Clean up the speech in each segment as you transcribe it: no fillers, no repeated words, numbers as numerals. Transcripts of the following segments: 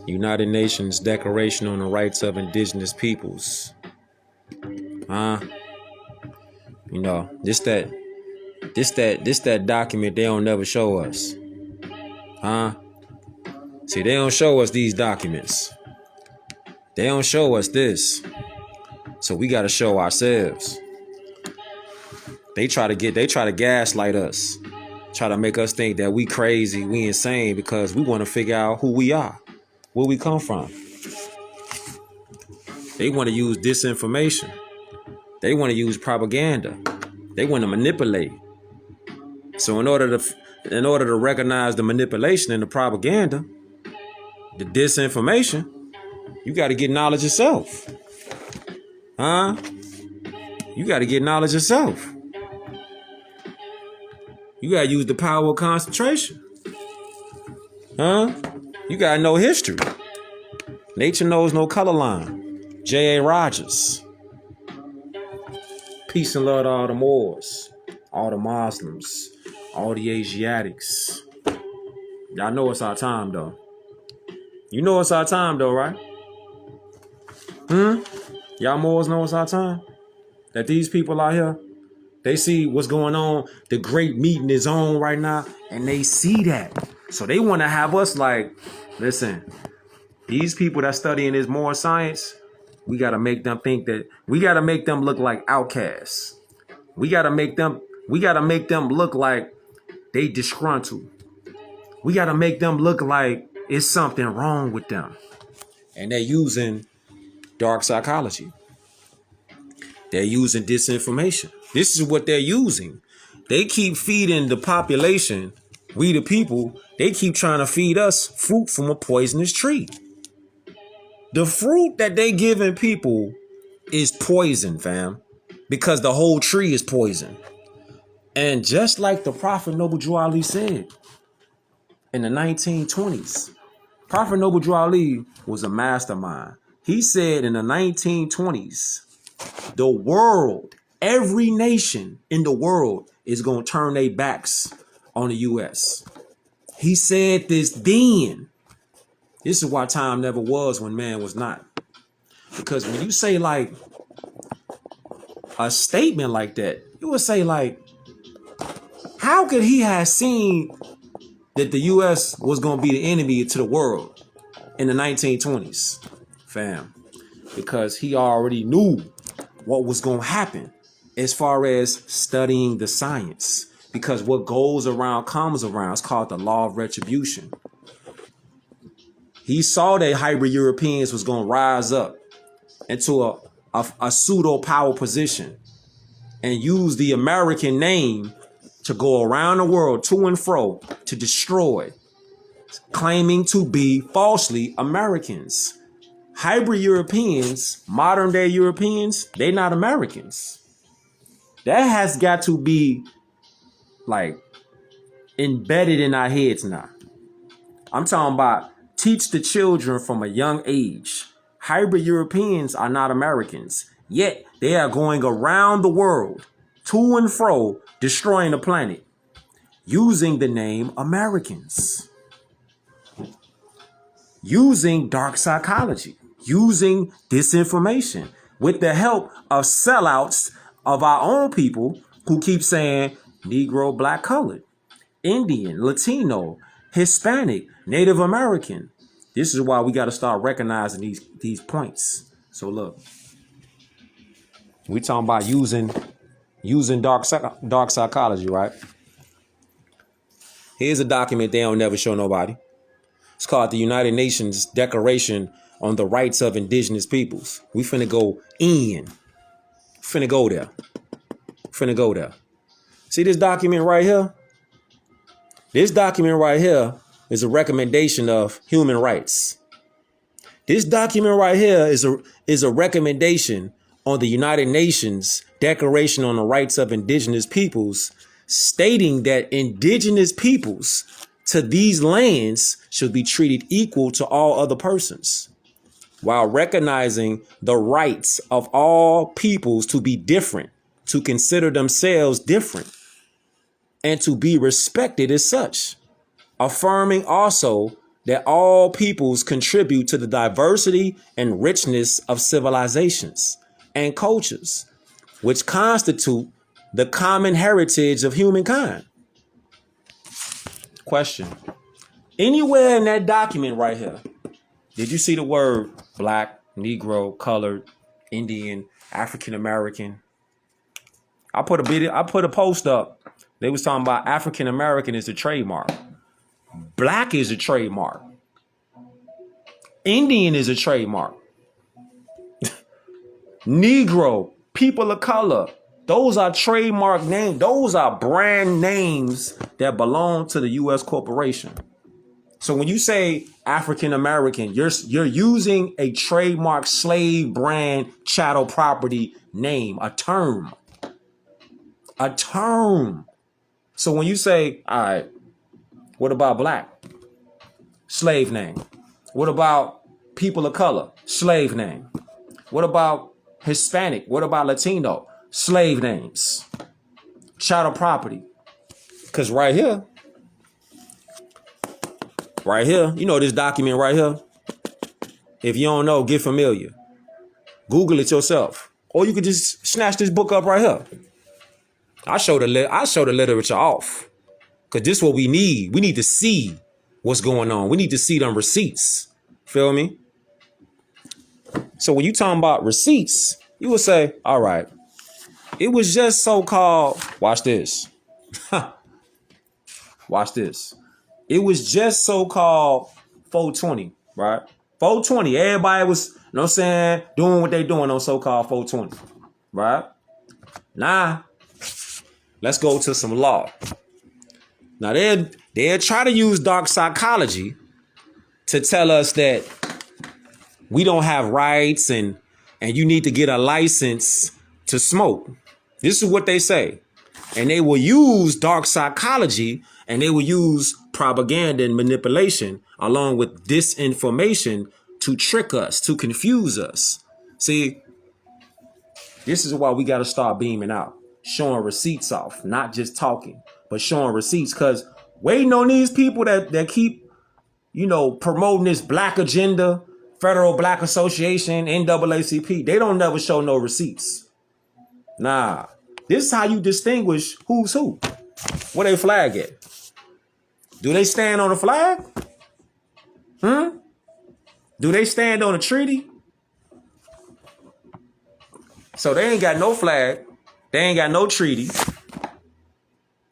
United Nations Declaration on the Rights of Indigenous Peoples. Huh? You know, this that document they don't never show us. Huh? See, they don't show us these documents. They don't show us this. So we gotta show ourselves. They try to gaslight us. Try to make us think that we crazy, we insane because we want to figure out who we are, where we come from. They want to use disinformation. They want to use propaganda. They want to manipulate. So in order to recognize the manipulation and the propaganda, the disinformation, you got to get knowledge yourself. Huh? You got to get knowledge yourself. You got to use the power of concentration. Huh? You got to know history. Nature knows no color line. J.A. Rogers. Peace and love to all the Moors, all the Muslims, all the Asiatics. Y'all know it's our time, though. You know it's our time, though, right? Y'all Moors know it's our time? That these people out here, they see what's going on. The great meeting is on right now, and they see that. So they want to have us like, listen, these people that studying this more science, we got to make them think that, we got to make them look like outcasts. We got to make them look like they disgruntled. We got to make them look like it's something wrong with them. And they're using dark psychology. They're using disinformation. This is what they're using. They keep feeding the population, we the people, they keep trying to feed us fruit from a poisonous tree. The fruit that they giving people is poison, fam, because the whole tree is poison. And just like the Prophet Noble Drew Ali said in the 1920s, Prophet Noble Drew Ali was a mastermind. He said in the 1920s, the world, every nation in the world is going to turn their backs on the U.S. He said this then. This is why time never was when man was not. Because when you say like a statement like that, you would say like, how could he have seen that the U.S. was going to be the enemy to the world in the 1920s? Fam, because he already knew what was going to happen as far as studying the science. Because what goes around comes around. It's called the law of retribution. He saw that hybrid Europeans was going to rise up into a pseudo power position and use the American name to go around the world to and fro to destroy, claiming to be falsely Americans. Hybrid Europeans, modern day Europeans, they're not Americans. That has got to be like embedded in our heads now. I'm talking about teach the children from a young age. Hybrid Europeans are not Americans, yet they are going around the world to and fro, destroying the planet, using the name Americans, using dark psychology, using disinformation with the help of sellouts of our own people who keep saying Negro, black, colored, Indian, Latino, Hispanic, Native American. This is why we got to start recognizing these points. So look, we talking about using dark psychology, right? Here's a document they don't never show nobody. It's called the United Nations Declaration on the Rights of Indigenous Peoples. We finna go in. Finna go there. Finna go there. See this document right here? This document right here is a recommendation of human rights. This document right here is a recommendation on the United Nations Declaration on the Rights of Indigenous Peoples, stating that indigenous peoples to these lands should be treated equal to all other persons, while recognizing the rights of all peoples to be different, to consider themselves different, and to be respected as such, affirming also that all peoples contribute to the diversity and richness of civilizations and cultures, which constitute the common heritage of humankind. Question. Anywhere in that document right here, did you see the word black, Negro, colored, Indian, African American? I put a post up. They was talking about African American is the trademark. Black is a trademark. Indian is a trademark. Negro, people of color, those are trademark names. Those are brand names that belong to the U.S. corporation. So when you say African American, you're using a trademark slave brand chattel property name, a term. A term. So when you say, all right, what about black? Slave name. What about people of color? Slave name. What about Hispanic? What about Latino? Slave names. Chattel property. Because right here, you know this document right here? If you don't know, get familiar. Google it yourself. Or you could just snatch this book up right here. I show the literature off. Because this is what we need. We need to see what's going on. We need to see them receipts. Feel me? So when you talking about receipts, you would say, all right, it was just so-called, watch this. Watch this. It was just so-called 420, right? 420. Everybody was, you know what I'm saying, doing what they doing on so-called 420, right? Now, let's go to some law. Now, they'll try to use dark psychology to tell us that we don't have rights and you need to get a license to smoke. This is what they say. And they will use dark psychology and they will use propaganda and manipulation along with disinformation to trick us, to confuse us. See, this is why we got to start beaming out, showing receipts off, not just talking, but showing receipts. Because waiting on these people that keep, promoting this black agenda, Federal Black Association, NAACP, they don't never show no receipts. Nah, this is how you distinguish who's who. Where they flag at? Do they stand on the flag? Do they stand on a treaty? So they ain't got no flag. They ain't got no treaty.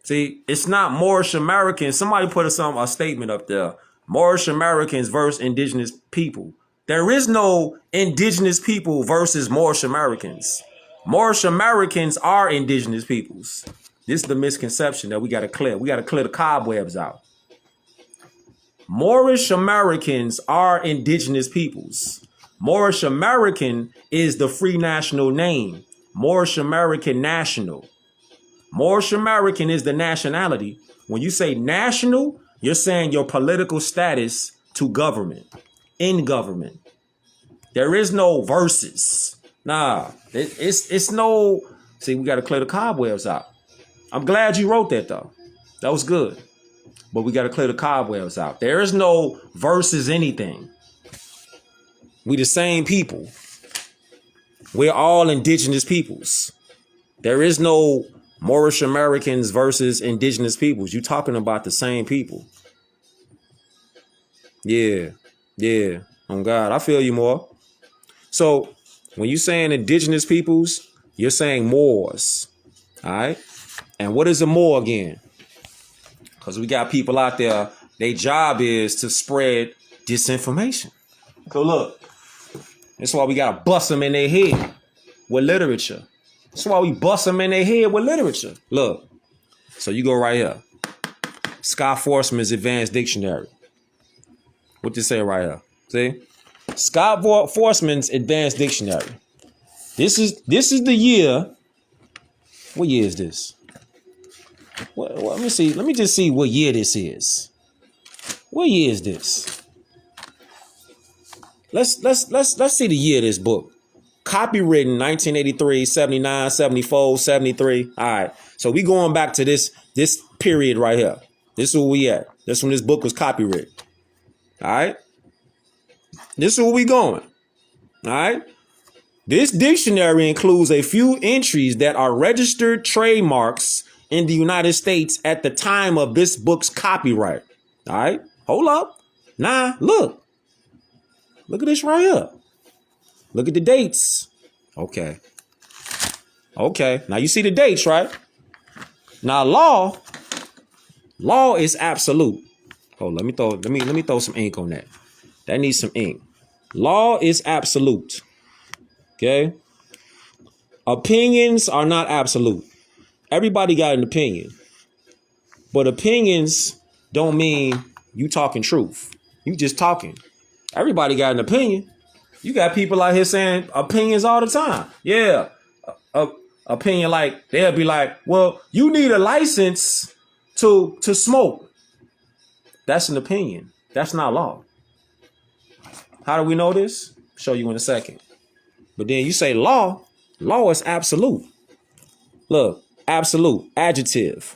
See, it's not Moorish Americans. Somebody put a statement up there. Moorish Americans versus indigenous people. There is no indigenous people versus Moorish Americans. Moorish Americans are indigenous peoples. This is the misconception that we got to clear. We got to clear the cobwebs out. Moorish Americans are indigenous peoples. Moorish American is the free national name. Moorish American national. Moorish American is the nationality. When you say national, you're saying your political status to government, in government. There is no versus. Nah, it's no. See, we got to clear the cobwebs out. I'm glad you wrote that though. That was good. But we got to clear the cobwebs out. There is no versus anything. We the same people. We're all indigenous peoples. There is no Moorish Americans versus indigenous peoples. You're talking about the same people. Yeah. Oh God, I feel you more. So when you're saying indigenous peoples, you're saying Moors. All right. And what is a Moor again? Because we got people out there, their job is to spread disinformation. So look, that's why we got to bust them in their head with literature. That's why we bust them in their head with literature. Look, so you go right here. Scott Forsman's Advanced Dictionary. What this say right here? See? Scott Forsman's Advanced Dictionary. This is the year. What year is this? Well, let me see. Let me just see what year this is. What year is this? Let's see the year of this book. Copywritten 1983, 79, 74, 73. All right. So we going back to this period right here. This is where we at. That's when this book was copywritten. All right. This is where we going. All right. This dictionary includes a few entries that are registered trademarks in the United States at the time of this book's copyright. All right. Hold up. Nah, look. Look at this right here. Look at the dates. Okay. Okay. Now you see the dates, right? Now law is absolute. Oh, let me throw some ink on that. That needs some ink. Law is absolute. Okay? Opinions are not absolute. Everybody got an opinion. But opinions don't mean you talking truth. You just talking. Everybody got an opinion. You got people out here saying opinions all the time. Yeah. Opinion, like they'll be like, well, you need a license to smoke. That's an opinion. That's not law. How do we know this? Show you in a second. But then you say law is absolute. Look, absolute, adjective,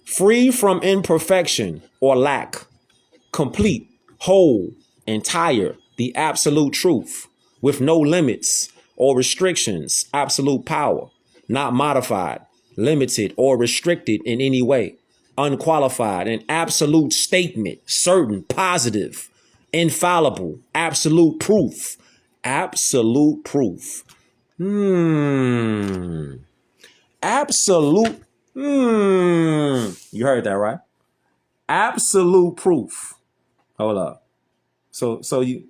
free from imperfection or lack, complete, whole, entire, the absolute truth, with no limits or restrictions, absolute power, not modified, limited, or restricted in any way, unqualified, an absolute statement, certain, positive, infallible, absolute proof. Absolute proof. Absolute. You heard that, right? Absolute proof. Hold up. So you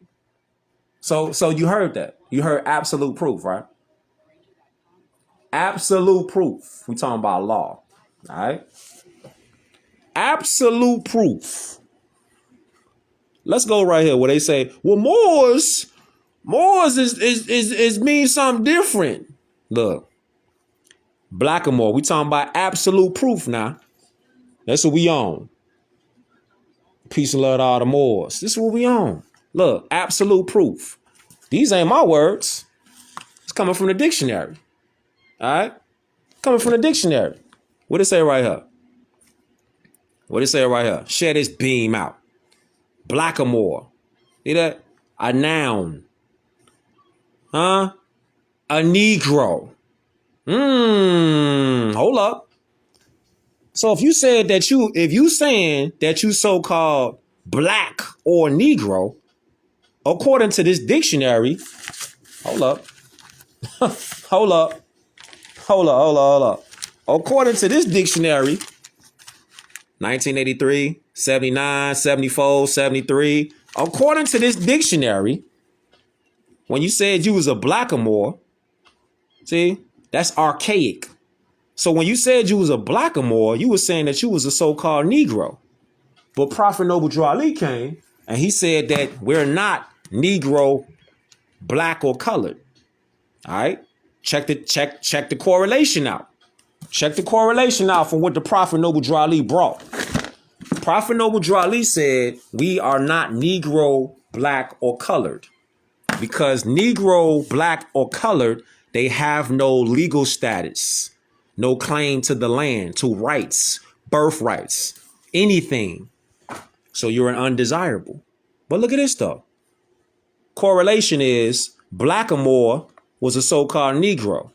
heard that. You heard absolute proof, right? Absolute proof. We talking about law. All right. Absolute proof. Let's go right here where they say, well, Moors is means something different. Look, Blackamoor, we talking about absolute proof now. That's what we on. Peace and love to all the Moors. This is what we on. Look, absolute proof. These ain't my words. It's coming from the dictionary. All right? Coming from the dictionary. What it say right here? What it say right here? Share this beam out. Blackamoor. See that? A noun. Huh? A Negro. Hold up. So if you saying that you so-called black or Negro, according to this dictionary, hold up. Hold up. According to this dictionary, 1983, 79, 74, 73, according to this dictionary, when you said you was a blackamoor, see, that's archaic. So when you said you was a blackamoor, you were saying that you was a so-called Negro. But Prophet Noble Drew Ali came and he said that we're not Negro, black, or colored. All right. Check the correlation out. Check the correlation out from what the Prophet Noble Drew Ali brought. Prophet Noble Drew Ali said we are not Negro, black, or colored. Because Negro, black, or colored, they have no legal status, no claim to the land, to rights, birthrights, anything. So you're an undesirable. But look at this though. Correlation is Blackamoor was a so-called Negro.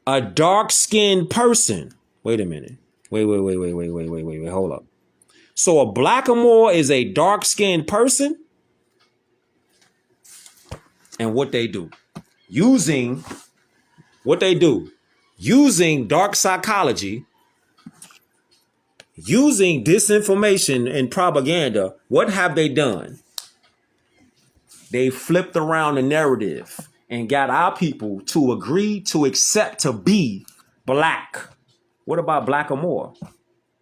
A dark-skinned person. Wait a minute. Wait. Hold up. So a Blackamoor is a dark-skinned person? And what they do? Using dark psychology, using disinformation and propaganda, what have they done? They flipped around the narrative and got our people to agree to accept to be black. What about Blackamoor?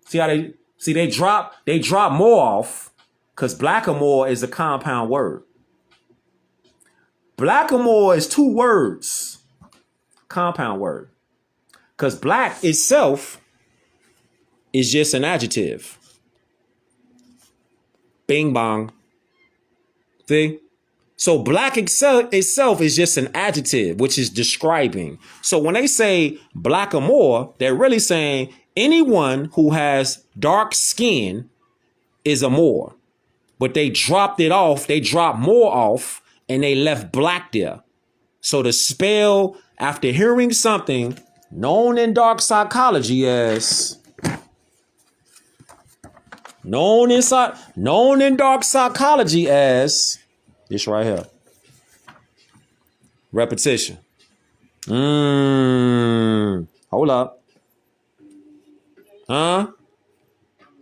See how they drop more off because Blackamoor is a compound word. Blackamoor is two words, compound word, because black itself is just an adjective. Bing bong. See? So black itself is just an adjective, which is describing. So when they say Blackamoor, they're really saying anyone who has dark skin is a Moor. but they dropped it off. They dropped more off and they left black there. So the spell, after hearing something known in dark psychology as known in dark psychology as this right here. Repetition. Hold up.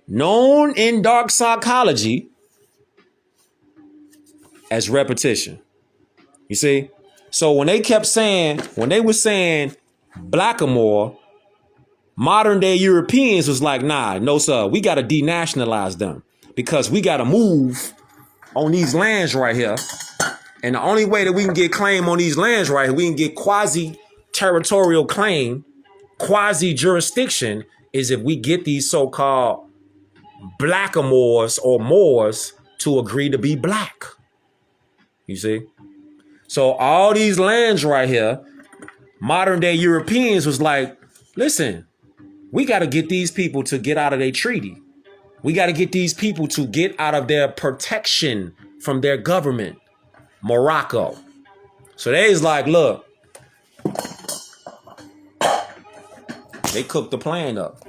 Known in dark psychology as repetition. You see? So when they were saying blackamoor, modern day Europeans was like, nah, no, sir, we got to denationalize them because we got to move on these lands right here. And the only way that we can get claim on these lands right here, we can get quasi-territorial claim, quasi-jurisdiction, is if we get these so-called blackamoors or Moors to agree to be black. You see? So all these lands right here, modern day Europeans was like, listen, we got to get these people to get out of their treaty. We got to get these people to get out of their protection from their government, Morocco. So they's like, look, they cooked the plan up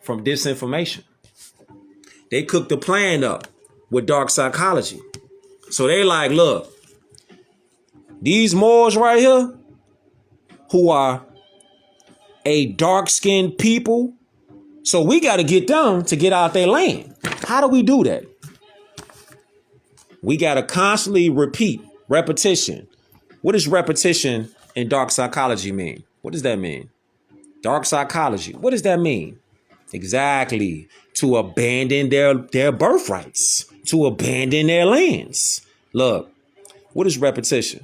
from disinformation. They cooked the plan up with dark psychology. So they like, look, these Moors right here, who are a dark-skinned people, so we got to get them to get out their land. How do we do that? We got to constantly repeat, repetition. What does repetition in dark psychology mean? What does that mean? Dark psychology. What does that mean? Exactly. To abandon their birthrights, to abandon their lands. Look, what is repetition?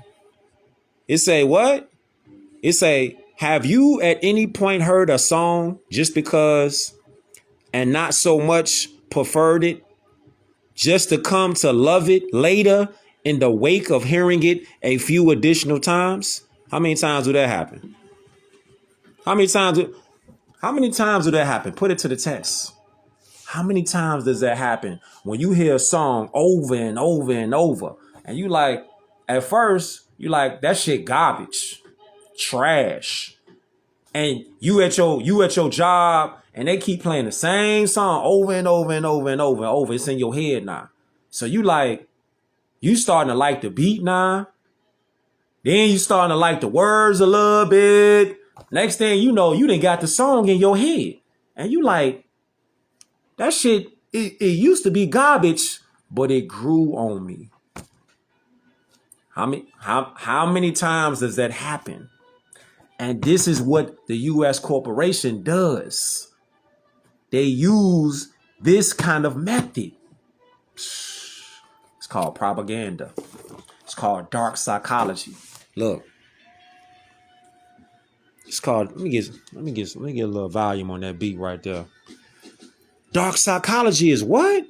It say what? It say, have you at any point heard a song just because and not so much preferred it, just to come to love it later in the wake of hearing it a few additional times? How many times would that happen? How many times would that happen? Put it to the test. How many times does that happen when you hear a song over and over and over? And you like, at first, you like, that shit garbage, trash. And you at your job and they keep playing the same song over and over and over and over and over. It's in your head now. So you starting to like the beat now. Then you starting to like the words a little bit. Next thing you know, you done got the song in your head. And you like, that shit, it used to be garbage, but it grew on me. How many times does that happen? And this is what the U.S. corporation does. They use this kind of method. It's called propaganda. It's called dark psychology. Look. It's called, let me get a little volume on that beat right there. Dark psychology is what?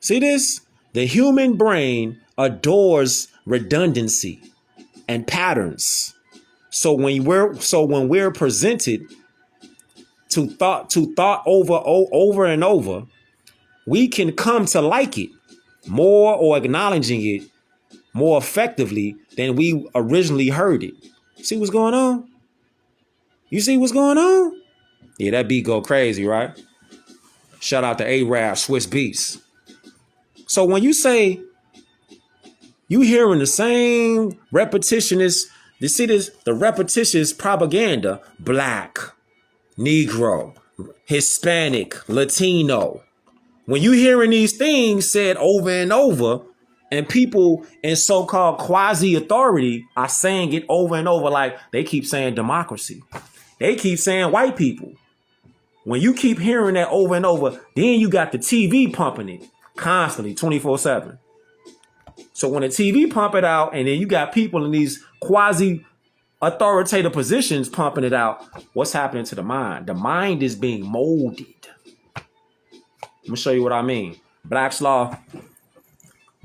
See this? The human brain adores redundancy and patterns. So when we're presented to thought over and over, we can come to like it more or acknowledging it more effectively than we originally heard it. See what's going on? You see what's going on? Yeah, that beat go crazy, right? Shout out to A-Rap, Swiss Beats. So when you say you hearing the same repetitionist, you see this, the repetitious propaganda, black, Negro, Hispanic, Latino. When you hearing these things said over and over, and people in so-called quasi-authority are saying it over and over, like they keep saying democracy. They keep saying white people. When you keep hearing that over and over, then you got the TV pumping it constantly, 24/7. So when the TV pump it out, and then you got people in these quasi-authoritative positions pumping it out, what's happening to the mind? The mind is being molded. Let me show you what I mean. Black's Law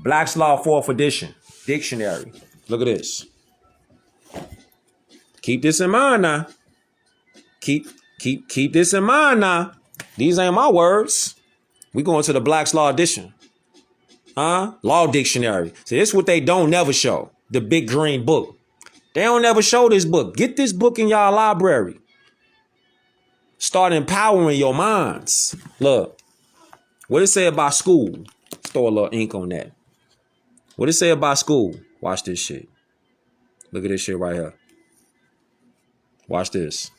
4th edition, dictionary. Look at this. Keep this in mind now. Keep this in mind now. These ain't my words. We going to the Black's Law Edition. Law Dictionary. See, this is what they don't never show. The big green book. They don't never show this book. Get this book in y'all library. Start empowering your minds. Look, what it say about school? Let's throw a little ink on that. What it say about school? Watch this shit. Look at this shit right here. Watch this.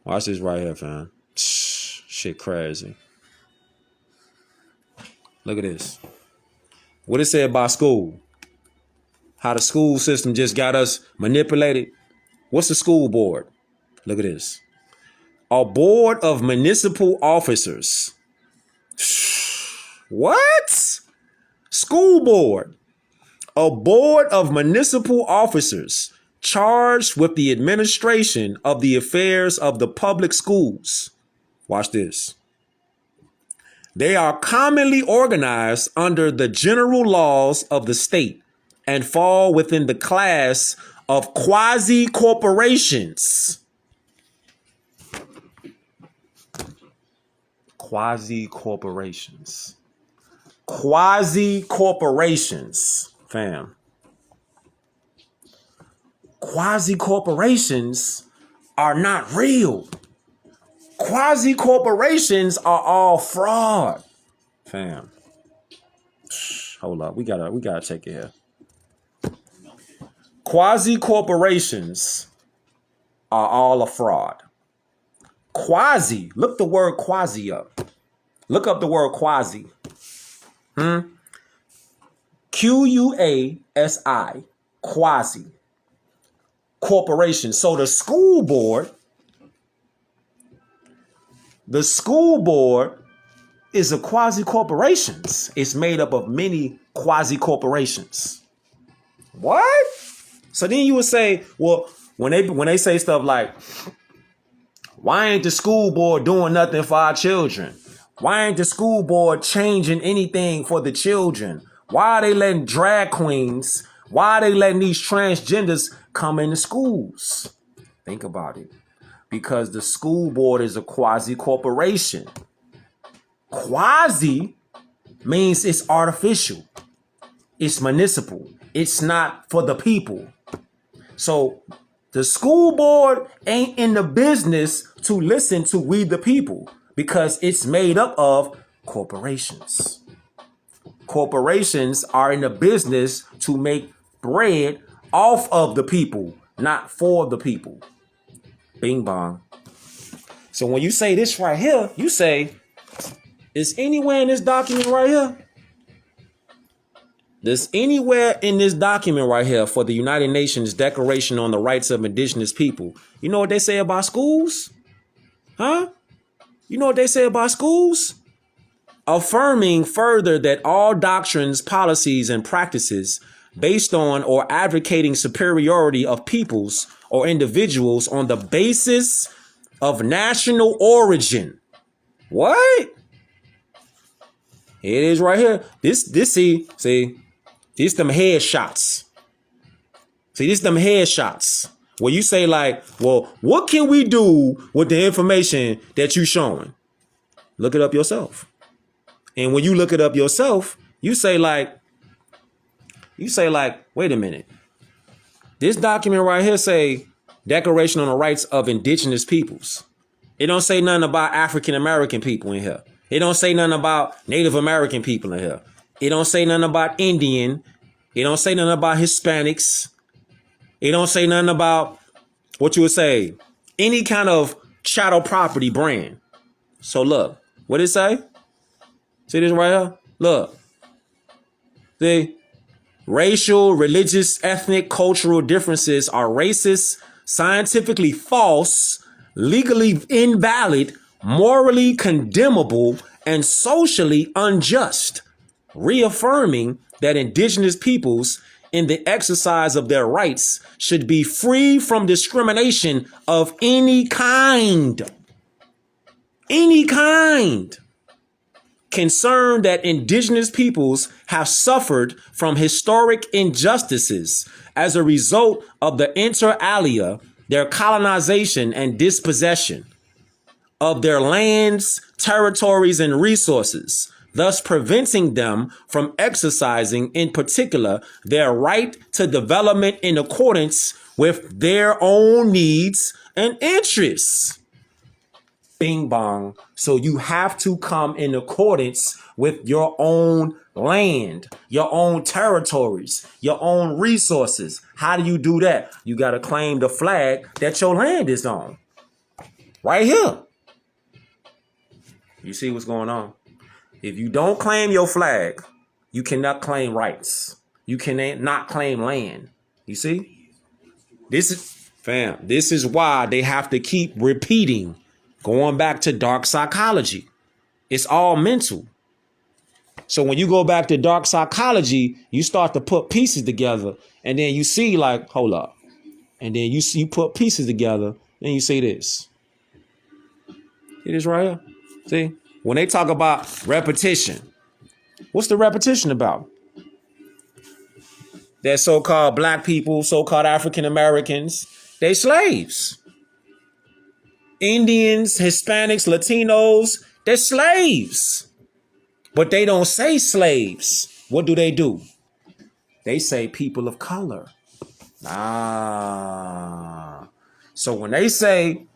Watch this right here, fam. Shit crazy. Look at this. What it say about school? How the school system just got us manipulated. What's the school board? Look at this. A board of municipal officers. What? School board. A board of municipal officers charged with the administration of the affairs of the public schools. Watch this. They are commonly organized under the general laws of the state and fall within the class of quasi-corporations. Quasi-corporations. Quasi-corporations, fam. Quasi-corporations are not real. Quasi-corporations are all fraud, fam. Hold up, we gotta take it here. Quasi-corporations are all a fraud. Quasi, look the word quasi up. Look up the word quasi. Quasi, quasi. Corporation. So the school board is a quasi-corporations. It's made up of many quasi-corporations. What? So then you would say, well, when they say stuff like, why ain't the school board doing nothing for our children? Why ain't the school board changing anything for the children? Why are they letting drag queens? Why are they letting these transgenders come into schools? Think about it. Because the school board is a quasi-corporation. Quasi means it's artificial. It's municipal. It's not for the people. So the school board ain't in the business to listen to we the people because it's made up of corporations. Corporations are in the business to make bread off of the people, not for the people. Bing bong. So when you say this right here, you say, is anywhere in this document right here? There's anywhere in this document right here for the United Nations Declaration on the Rights of Indigenous People. You know what they say about schools? Huh? You know what they say about schools? Affirming further that all doctrines, policies, and practices based on or advocating superiority of peoples or individuals on the basis of national origin. What? It is right here. This see, these them headshots. See, this them headshots. Where you say like, well, what can we do with the information that you showing? Look it up yourself. And when you look it up yourself, you say like, wait a minute. This document right here say Declaration on the Rights of Indigenous Peoples. It don't say nothing about African American people in here. It don't say nothing about Native American people in here. It don't say nothing about Indian. It don't say nothing about Hispanics. It don't say nothing about what you would say, any kind of chattel property brand. So look, what it say? See this right here? Look. See? Racial, religious, ethnic, cultural differences are racist, scientifically false, legally invalid, morally condemnable, and socially unjust, reaffirming that indigenous peoples in the exercise of their rights should be free from discrimination of any kind. Any kind. Concerned that indigenous peoples have suffered from historic injustices as a result of the inter alia, their colonization and dispossession. of their lands, territories, and resources, thus preventing them from exercising, in particular, their right to development in accordance with their own needs and interests. Bing bong. So you have to come in accordance with your own land, your own territories, your own resources. How do you do that? You got to claim the flag that your land is on. Right here. You see what's going on? If you don't claim your flag, you cannot claim rights. You cannot claim land. You see? This is why they have to keep repeating, going back to dark psychology. It's all mental. So when you go back to dark psychology, you start to put pieces together, and then you see like, hold up. And then you put pieces together, and you see this. It is right here. See? When they talk about repetition, what's the repetition about? That so-called black people, so-called African Americans, they slaves. Indians, Hispanics, Latinos, they're slaves. But they don't say slaves. What do? They say people of color. So when they say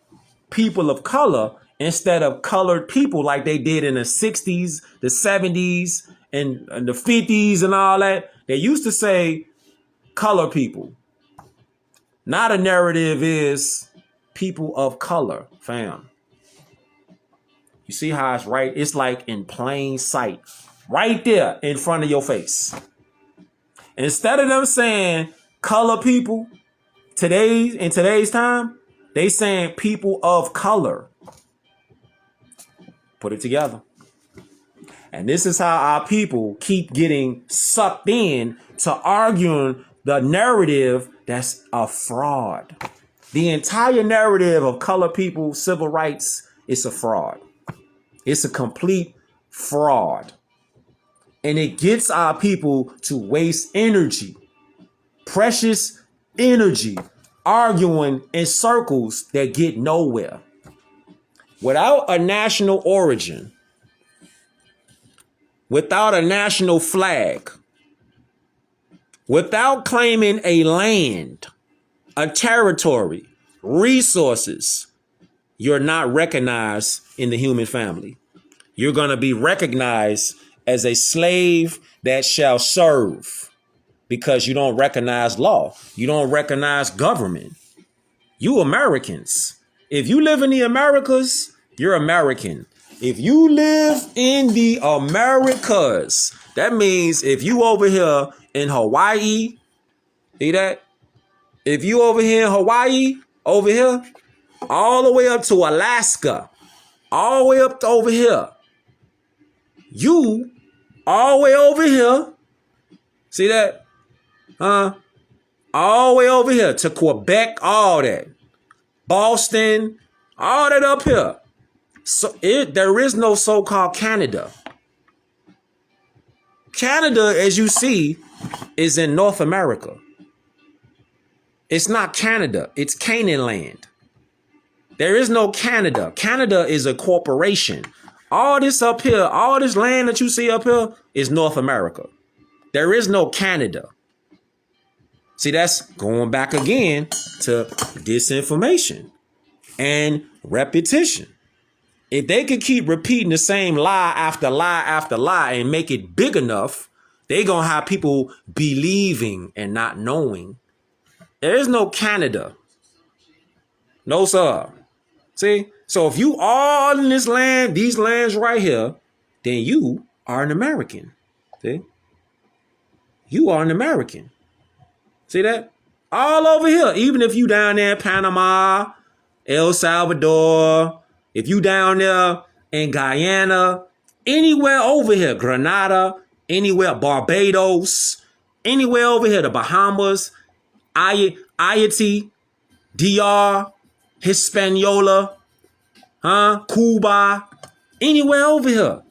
people of color, instead of colored people like they did in the 60s, the 70s, and the 50s and all that, they used to say color people. Now the narrative is people of color, fam. You see how it's right? It's like in plain sight, right there in front of your face. Instead of them saying color people in today's time, they saying people of color. Put it together. And this is how our people keep getting sucked in to arguing the narrative that's a fraud. The entire narrative of colored people, civil rights, is a fraud. It's a complete fraud. And it gets our people to waste energy, precious energy, arguing in circles that get nowhere. Without a national origin, without a national flag, without claiming a land, a territory, resources, you're not recognized in the human family. You're going to be recognized as a slave that shall serve because you don't recognize law. You don't recognize government. You Americans. If you live in the Americas, you're American. If you live in the Americas, that means if you over here in Hawaii, see that? If you over here in Hawaii, over here, all the way up to Alaska, all the way up to over here, you all the way over here, see that? All the way over here to Quebec, all that. Boston, all that up here. So there is no so-called Canada. Canada, as you see, is in North America. It's not Canada. It's Canaan land. There is no Canada. Canada is a corporation. All this up here, all this land that you see up here is North America. There is no Canada. See, that's going back again to disinformation and repetition. If they could keep repeating the same lie after lie after lie and make it big enough, they're going to have people believing and not knowing. There is no Canada. No, sir. See? So if you are in this land, these lands right here, then you are an American. See? You are an American. See that? All over here. Even if you down there in Panama, El Salvador, if you down there in Guyana, anywhere over here, Grenada, anywhere, Barbados, anywhere over here, the Bahamas, Haiti, DR, Hispaniola, Cuba, anywhere over here.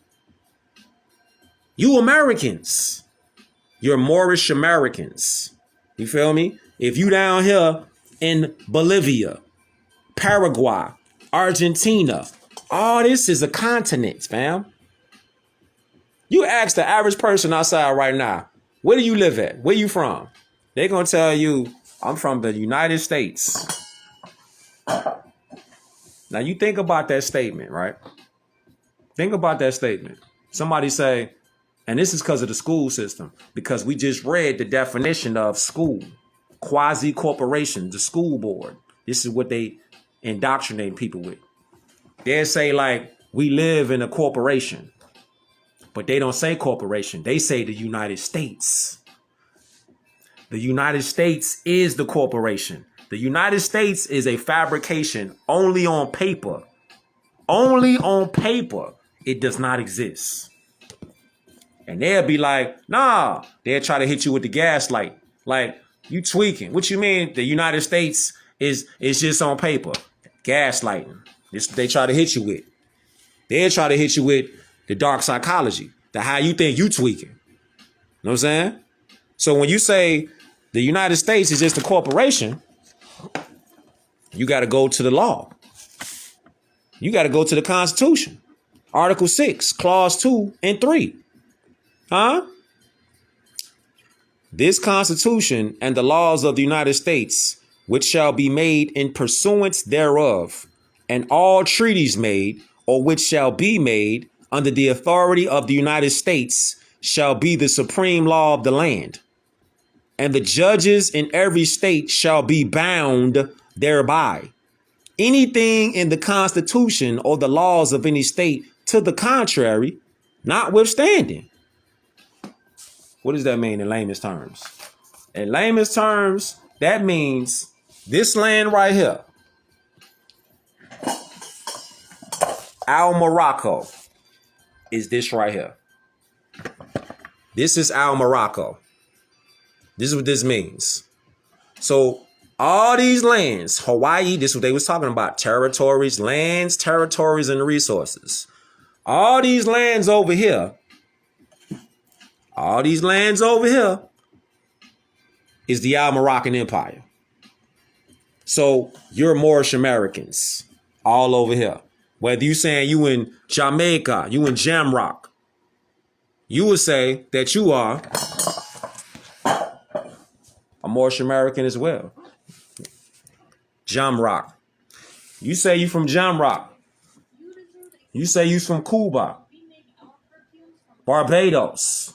You Americans. You're Moorish Americans. You feel me? If you down here in Bolivia, Paraguay, Argentina, All this is a continent, fam. You ask the average person outside right now, where do you live at? Where you from? They're going to tell you, I'm from the United States. Now, you think about that statement, right? Think about that statement. Somebody say, and this is because of the school system, because we just read the definition of school, quasi-corporation, the school board. This is what they indoctrinate people with. They say, like, we live in a corporation, but they don't say corporation. They say the United States. The United States is the corporation. The United States is a fabrication only on paper. Only on paper. It does not exist. And they'll be like, nah. They'll try to hit you with the gaslight. Like, you tweaking. What you mean the United States is just on paper? Gaslighting. This they try to hit you with. They'll try to hit you with the dark psychology. The how you think you tweaking. You know what I'm saying? So when you say the United States is just a corporation, you got to go to the law. You got to go to the Constitution. Article 6, Clause 2 and 3. Huh? This Constitution and the laws of the United States, which shall be made in pursuance thereof, and all treaties made, or which shall be made under the authority of the United States, shall be the supreme law of the land. And the judges in every state shall be bound thereby. Anything in the Constitution or the laws of any state to the contrary, notwithstanding. What does that mean in layman's terms? In layman's terms, that means this land right here, Al Morocco, is this right here. This is Al Morocco. This is what this means. So all these lands, Hawaii, this is what they was talking about. Territories, lands, territories, and resources. All these lands over here, is the Al Moroccan Empire. So you're Moorish Americans all over here. Whether you saying you in Jamaica, you in Jamrock, you would say that you are a Moorish American as well. Jamrock. You say you from Jamrock. You say you from Cuba, Barbados.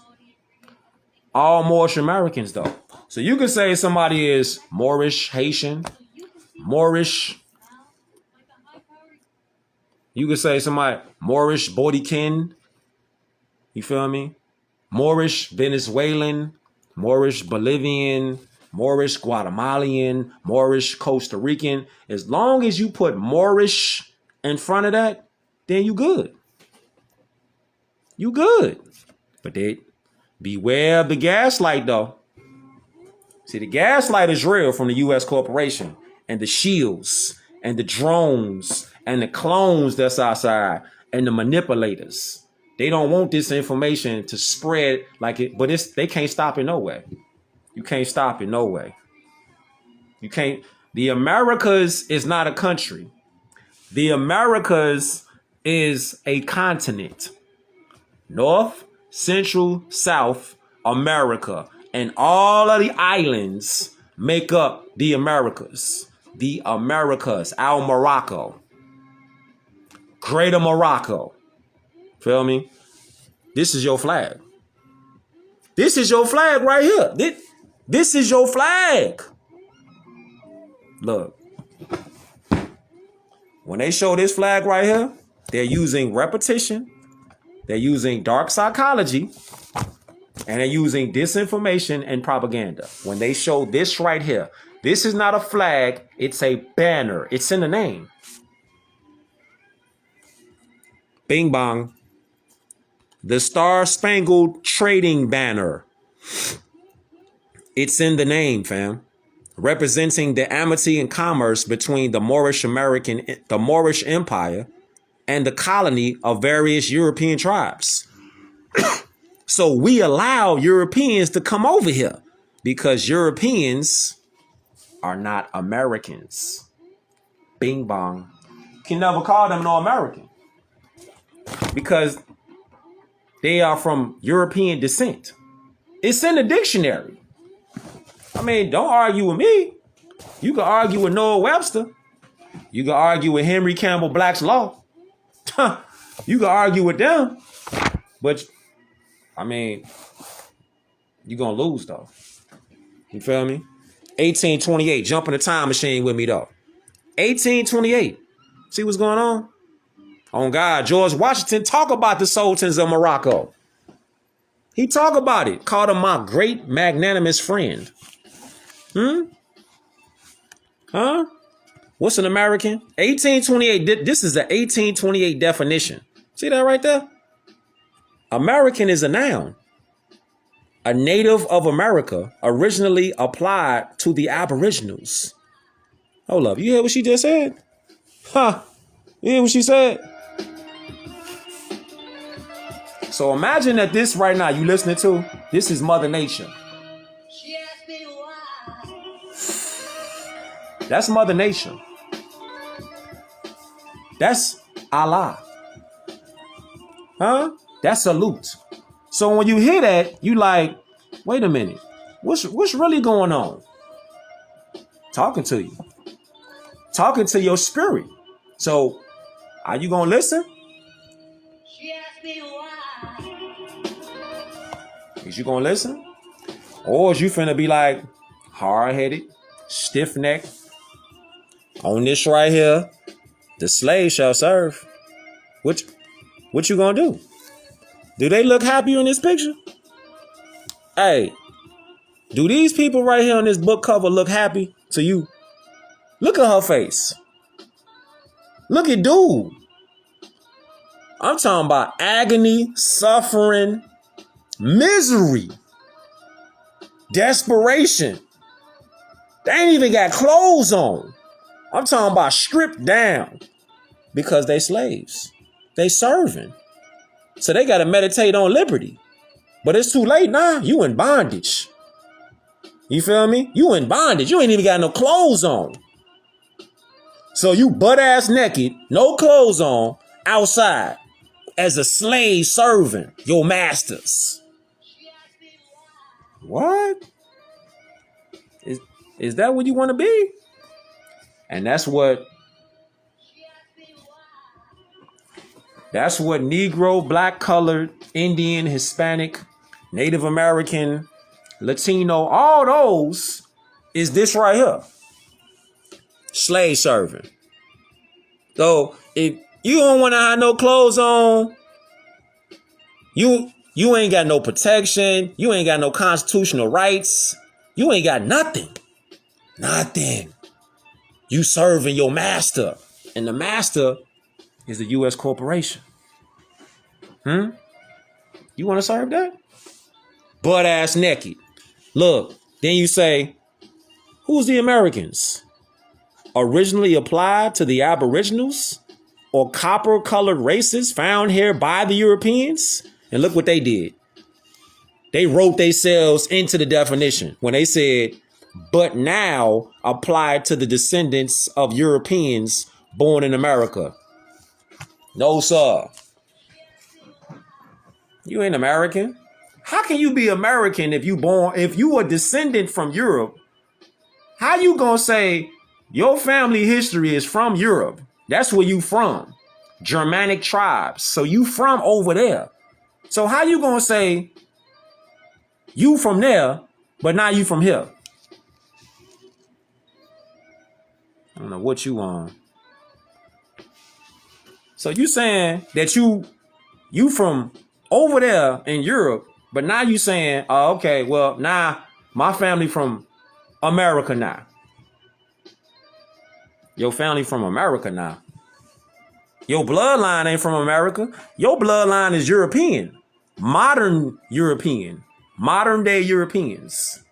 All Moorish Americans though. So you could say somebody is Moorish, Haitian, Moorish. You could say somebody Moorish, Bodikin. You feel me? Moorish, Venezuelan, Moorish, Bolivian, Moorish, Guatemalan, Moorish, Costa Rican. As long as you put Moorish in front of that, then you good. You good. But they beware of the gaslight though. See, the gaslight is real from the U.S. corporation and the shields and the drones and the clones that's outside and the manipulators. They don't want this information to spread like it, but they can't stop it no way. You can't stop it no way. You can't. The Americas is not a country. The Americas is a continent. North, Central, South America. And all of the islands make up the Americas. The Americas. Al Morocco. Greater Morocco. Feel me? This is your flag. This is your flag right here. This is your flag. Look. When they show this flag right here, they're using repetition. They're using dark psychology. And they're using disinformation and propaganda. When they show this right here, this is not a flag. It's a banner. It's in the name. Bing bong. The Star-Spangled Trading Banner. It's in the name, fam. Representing the amity and commerce between the Moorish Empire and the colony of various European tribes. So we allow Europeans to come over here because Europeans are not Americans. Bing bong. Can never call them no American. because they are from European descent. It's in the dictionary. I mean, don't argue with me. You can argue with Noah Webster. You can argue with Henry Campbell Black's Law. You can argue with them. But, I mean, you're going to lose, though. You feel me? 1828. Jump in the time machine with me, though. 1828. See what's going on? On God, George Washington talk about the sultans of Morocco. He talk about it. Called him my great magnanimous friend. Huh? What's an American? 1828. This is the 1828 definition. See that right there? American is a noun. A native of America, originally applied to the Aboriginals. Hold up. You hear what she just said? Huh? You hear what she said? So imagine that this right now you listening to, this is Mother Nature. That's Mother Nature. That's Allah. Huh? That's salute. So when you hear that, you like, wait a minute. What's really going on? Talking to you. Talking to your spirit. So are you gonna listen? Is you gonna listen? Or is you finna be like hard-headed, stiff-necked? On this right here, the slave shall serve. What you gonna do? Do they look happy in this picture? Hey, do these people right here on this book cover look happy to you? Look at her face. Look at dude. I'm talking about agony, suffering, misery, desperation. They ain't even got clothes on. I'm talking about stripped down because they slaves. They serving. So they got to meditate on liberty. But it's too late now. You in bondage. You feel me? You in bondage. You ain't even got no clothes on. So you butt ass naked, no clothes on, outside as a slave serving your masters. What? Is that what you want to be? And that's what Negro, black, colored, Indian, Hispanic, Native American, Latino, all those is this right here. Slave serving. So if you don't want to have no clothes on, you ain't got no protection, you ain't got no constitutional rights, you ain't got nothing. Nothing. You serving your master. And the master is the U.S. corporation. You want to serve that? Butt ass naked. Look, then you say, who's the Americans? Originally applied to the Aboriginals or copper colored races found here by the Europeans? And look what they did. They wrote themselves into the definition when they said, but now applied to the descendants of Europeans born in America. No, sir. You ain't American. How can you be American if you a descendant from Europe? How you gonna say your family history is from Europe? That's where you from. Germanic tribes. So you from over there. So how you gonna say you from there, but now you from here? I don't know what you on. So you saying that you from over there in Europe, but now you saying, oh, okay, well, now my family from America now. Your family from America now. Your bloodline ain't from America. Your bloodline is European. Modern European. Modern day Europeans.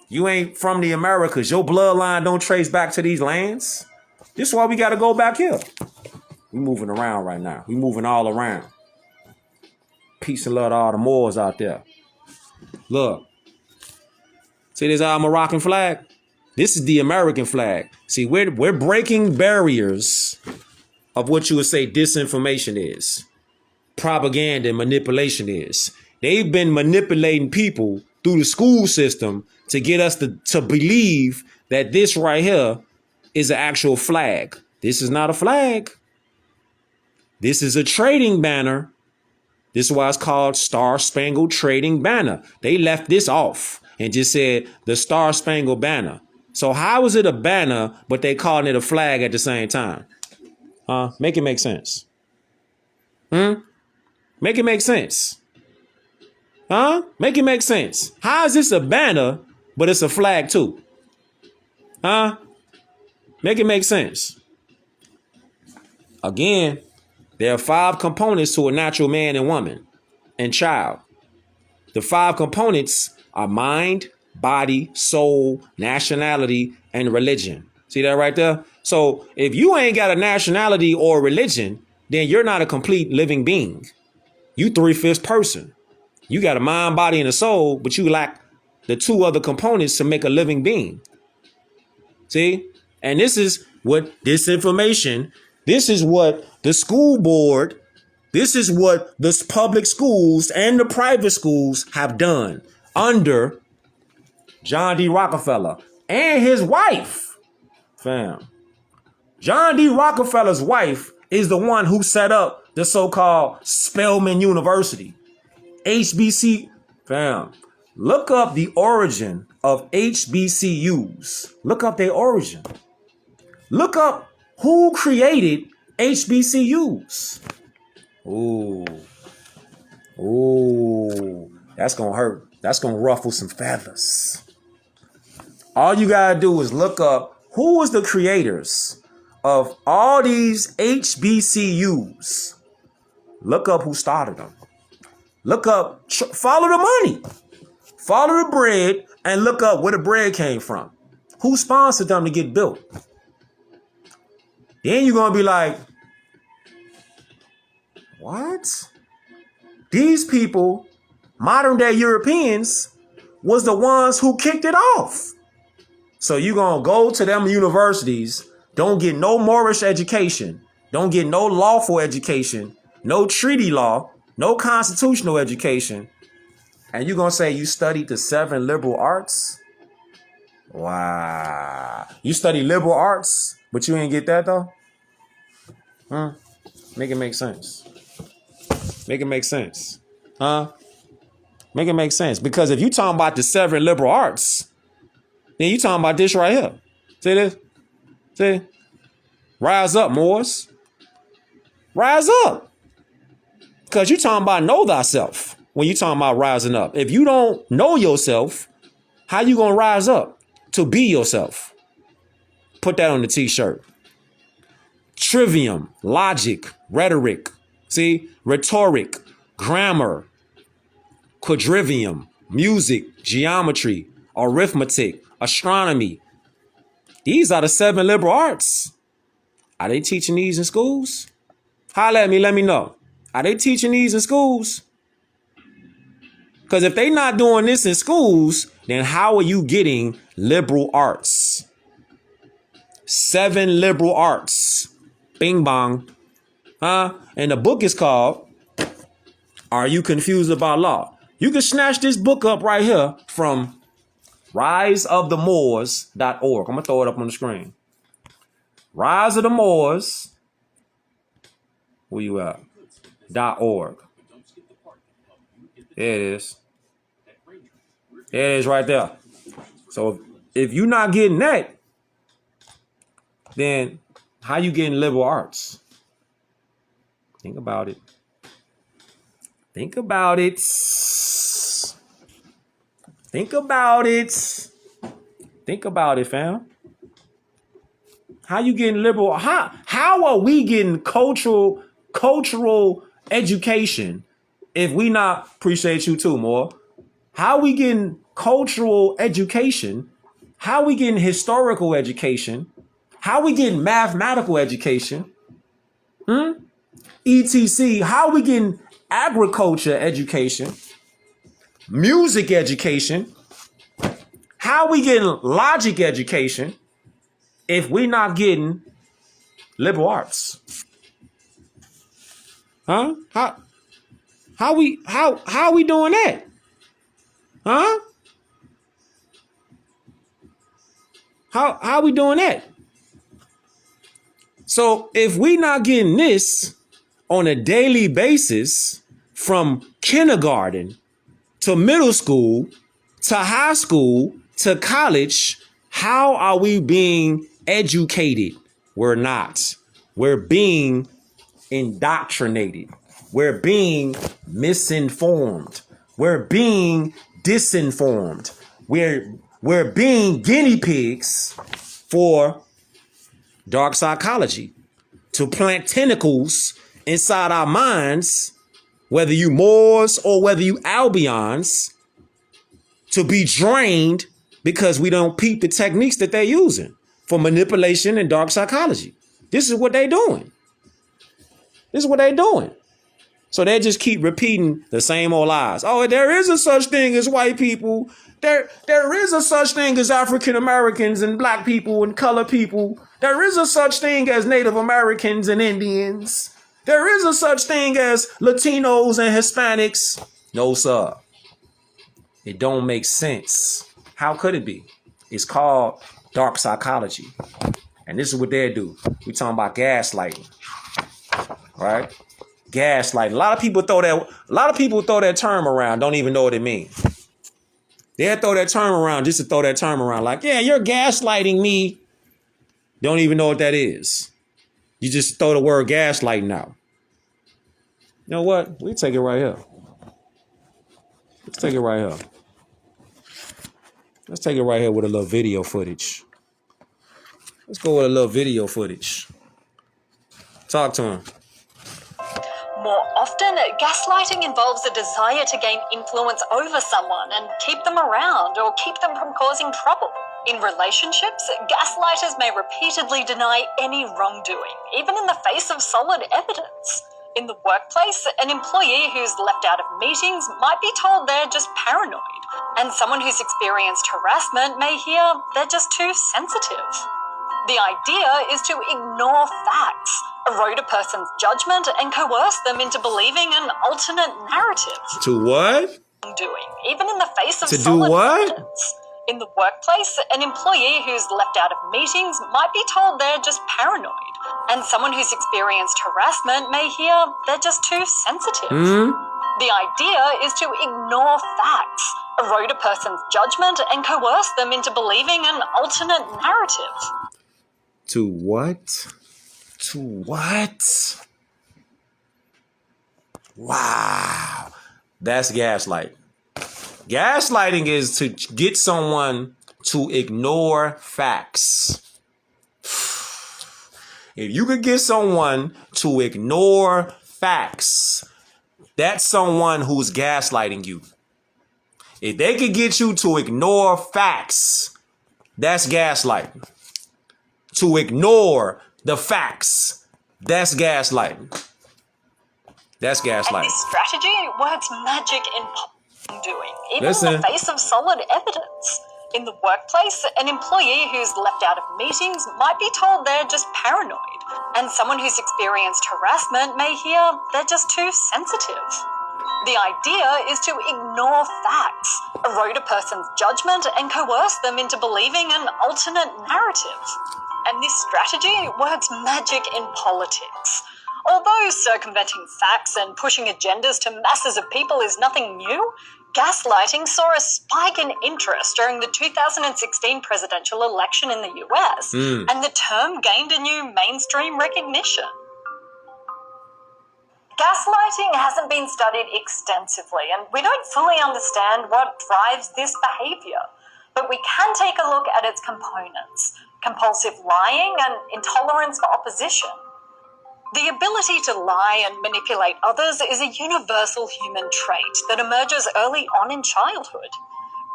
You ain't from the Americas. Your bloodline don't trace back to these lands. This is why we got to go back here. We moving around right now. We moving all around. Peace and love to all the Moors out there. Look. See this our Moroccan flag? This is the American flag. See, we're breaking barriers of what you would say disinformation is, propaganda and manipulation is. They've been manipulating people through the school system to get us to believe that this right here is an actual flag. This is not a flag. This is a trading banner. This is why it's called Star Spangled Trading Banner. They left this off and just said the Star Spangled Banner. So how is it a banner, but they calling it a flag at the same time? Make it make sense. Make it make sense. Make it make sense. How is this a banner, but it's a flag too? Make it make sense. Again, there are 5 components to a natural man and woman and child. The 5 components are mind, body, soul, nationality, and religion. See that right there? So if you ain't got a nationality or religion, then you're not a complete living being. You 3/5 person. You got a mind, body, and a soul, but you lack the 2 other components to make a living being. See? And this is what disinformation, this is what the school board, this is what the public schools and the private schools have done under John D. Rockefeller and his wife. Fam. John D. Rockefeller's wife is the one who set up the so-called Spelman University. HBC, fam. Look up the origin of HBCUs. Look up their origin. Look up who created HBCUs. Ooh, that's gonna hurt. That's gonna ruffle some feathers. All you gotta do is look up who was the creators of all these HBCUs. Look up who started them. Look up, follow the money, follow the bread, and look up where the bread came from. Who sponsored them to get built? Then you're gonna be like, what? These people, modern day Europeans, was the ones who kicked it off. So you're gonna go to them universities, don't get no Moorish education, don't get no lawful education, no treaty law, no constitutional education, and you're gonna say you studied the 7 liberal arts? Wow. You study liberal arts, but you ain't get that though? Make it make sense. Make it make sense. Make it make sense. Because if you talking about the 7 liberal arts, then you talking about this right here. See this? See? Rise up, Moors. Rise up. Because you talking about know thyself when you talking about rising up. If you don't know yourself, how you gonna rise up to be yourself? Put that on the t-shirt. Trivium, logic, rhetoric, see, rhetoric, grammar, quadrivium, music, geometry, arithmetic, astronomy. These are the 7 liberal arts. Are they teaching these in schools? Holla at me, let me know. Are they teaching these in schools? Because if they not doing this in schools, then how are you getting liberal arts? 7 liberal arts. Bing bong. And the book is called Are You Confused About Law? You can snatch this book up right here from riseofthemoors.org. I'm going to throw it up on the screen. Rise of the Moors. Where you at? .org. There it is. There it is right there. So if you're not getting that, then how you getting liberal arts? Think about it. Think about it. Think about it. Think about it, fam. How you getting liberal? How are we getting cultural education if we not, appreciate you too, more? How we getting cultural education? How we getting historical education? How we getting mathematical education? ETC, how we getting agriculture education? Music education? How we getting logic education if we not getting liberal arts? Huh? How we doing that? Huh? How we doing that? So if we not getting this on a daily basis from kindergarten to middle school to high school to college, how are we being educated? We're not. We're being indoctrinated. We're being misinformed. We're being disinformed. We're being guinea pigs for dark psychology to plant tentacles inside our minds, whether you Moors or whether you Albions, to be drained because we don't peep the techniques that they're using for manipulation and dark psychology. This is what they're doing. This is what they're doing. So they just keep repeating the same old lies. Oh, there is a such thing as white people. There is a such thing as African Americans and black people and colored people. There is a such thing as Native Americans and Indians. There is a such thing as Latinos and Hispanics. No, sir. It don't make sense. How could it be? It's called dark psychology. And this is what they do. We talking about gaslighting. Right? Gaslighting. A lot of people throw that term around, don't even know what it means. They'll throw that term around just to throw that term around. Like, yeah, you're gaslighting me. Don't even know what that is. You just throw the word gaslighting out. You know what? We take it right here. Let's take it right here. Let's take it right here with a little video footage. Let's go with a little video footage. Talk to him. More often, gaslighting involves a desire to gain influence over someone and keep them around or keep them from causing trouble. In relationships, gaslighters may repeatedly deny any wrongdoing, even in the face of solid evidence. In the workplace, an employee who's left out of meetings might be told they're just paranoid, and someone who's experienced harassment may hear they're just too sensitive. The idea is to ignore facts, erode a person's judgment, and coerce them into believing an alternate narrative. To what? Doing, even in the face of to solid do what? evidence. In the workplace, an employee who's left out of meetings might be told they're just paranoid, and someone who's experienced harassment may hear they're just too sensitive. The idea is to ignore facts, erode a person's judgment, and coerce them into believing an alternate narrative. To what? To what? Wow. That's gaslighting. Gaslighting is to get someone to ignore facts. If you could get someone to ignore facts, that's someone who's gaslighting you. If they could get you to ignore facts, that's gaslighting. To ignore the facts, that's gaslighting. That's gaslighting. And this strategy works magic in doing, even Listen. in the face of solid evidence. In the workplace, an employee who's left out of meetings might be told they're just paranoid, and someone who's experienced harassment may hear they're just too sensitive. The idea is to ignore facts, erode a person's judgment, and coerce them into believing an alternate narrative. And this strategy works magic in politics. Although circumventing facts and pushing agendas to masses of people is nothing new, gaslighting saw a spike in interest during the 2016 presidential election in the US, and the term gained a new mainstream recognition. Gaslighting hasn't been studied extensively, and we don't fully understand what drives this behavior. But we can take a look at its components: compulsive lying and intolerance for opposition. The ability to lie and manipulate others is a universal human trait that emerges early on in childhood.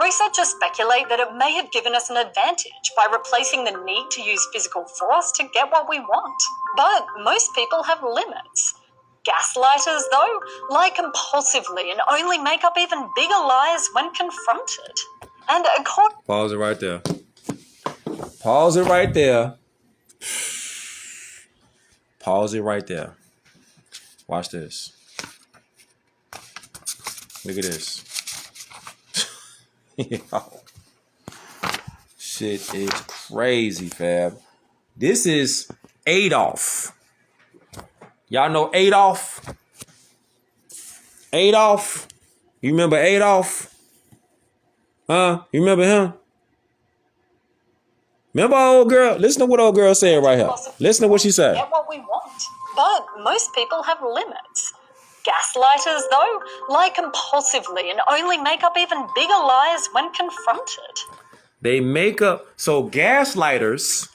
Researchers speculate that it may have given us an advantage by replacing the need to use physical force to get what we want. But most people have limits. Gaslighters, though, lie compulsively and only make up even bigger lies when confronted. And according... Pause it right there. Pause it right there. Pause it right there. Watch this. Look at this. Yo. Shit is crazy, fam. This is Adolf. Y'all know Adolf? Adolf? You remember Adolf? Huh? You remember him? Remember old girl? Listen to what old girl said right here. Listen to what she said. Get what we want. But most people have limits. Gaslighters, though, lie compulsively and only make up even bigger lies when confronted. They make up, so gaslighters,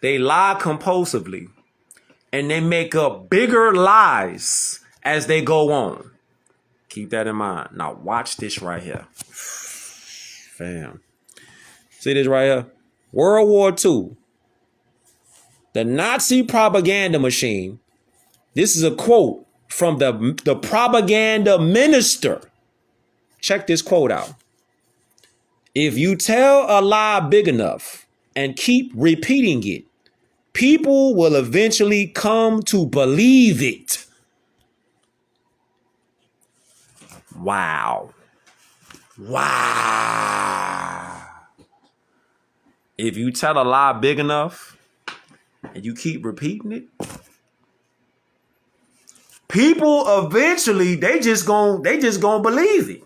they lie compulsively and they make up bigger lies as they go on. Keep that in mind. Now watch this right here. Fam. See this right here? World War II. The Nazi propaganda machine. This is a quote from the propaganda minister. Check this quote out. If you tell a lie big enough and keep repeating it, people will eventually come to believe it. Wow. Wow. If you tell a lie big enough and you keep repeating it, people eventually, they just gonna believe it.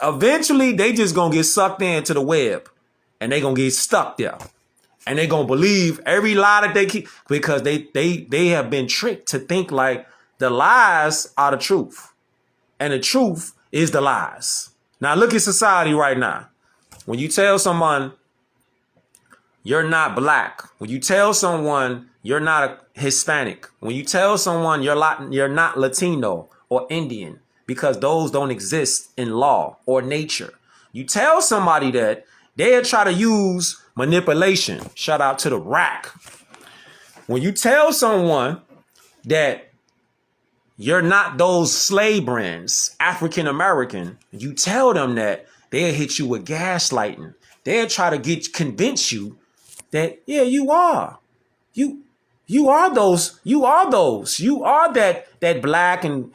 Eventually, they just gonna get sucked into the web and they gonna get stuck there. And they gonna believe every lie that they keep, because they have been tricked to think like the lies are the truth. And the truth is the lies. Now look at society right now. When you tell someone you're not black, when you tell someone you're not a Hispanic, when you tell someone you're not Latino or Indian, because those don't exist in law or nature. You tell somebody that, they'll try to use manipulation. Shout out to the rack. When you tell someone that you're not those slave brands, African American, you tell them that, they'll hit you with gaslighting. They'll try to convince you that, yeah, you are. You are those. You are that black and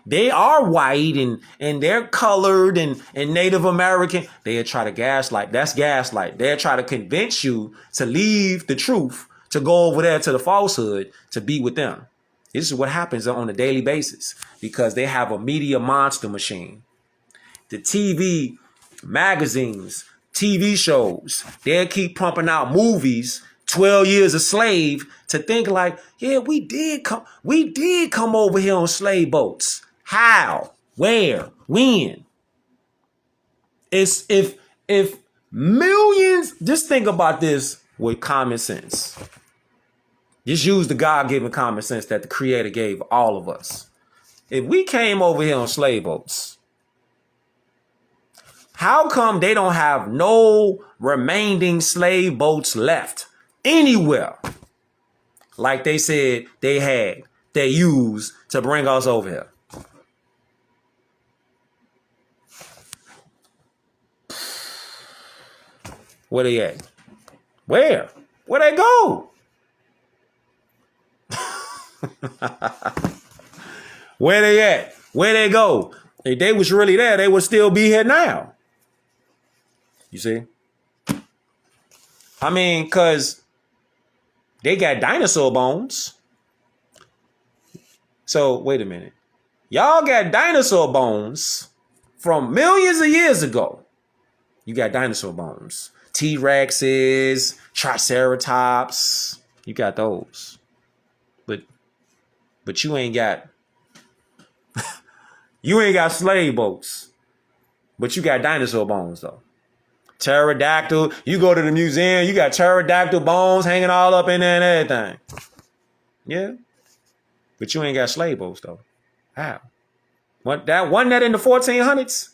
they are white and they're colored and Native American. They'll try to gaslight. That's gaslight. They'll try to convince you to leave the truth, to go over there to the falsehood, to be with them. This is what happens on a daily basis because they have a media monster machine. The TV, magazines, TV shows, they'll keep pumping out movies, 12 Years a Slave, to think like, yeah, we did come over here on slave boats. How? Where? When? It's if millions, just think about this with common sense. Just use the God-given common sense that the Creator gave all of us. If we came over here on slave boats, how come they don't have no remaining slave boats left anywhere? Like they said they used to bring us over here. Where they at? Where? Where they go? Where they at? Where they go? If they was really there, they would still be here now. You see? I mean, because they got dinosaur bones. So, wait a minute. Y'all got dinosaur bones from millions of years ago. You got dinosaur bones. T-Rexes, Triceratops. You got those. But you ain't got slave boats. But you got dinosaur bones though. Pterodactyl. You go to the museum, you got pterodactyl bones hanging all up in there and everything. Yeah. But you ain't got slave boats though. How? Wasn't that in the 1400s?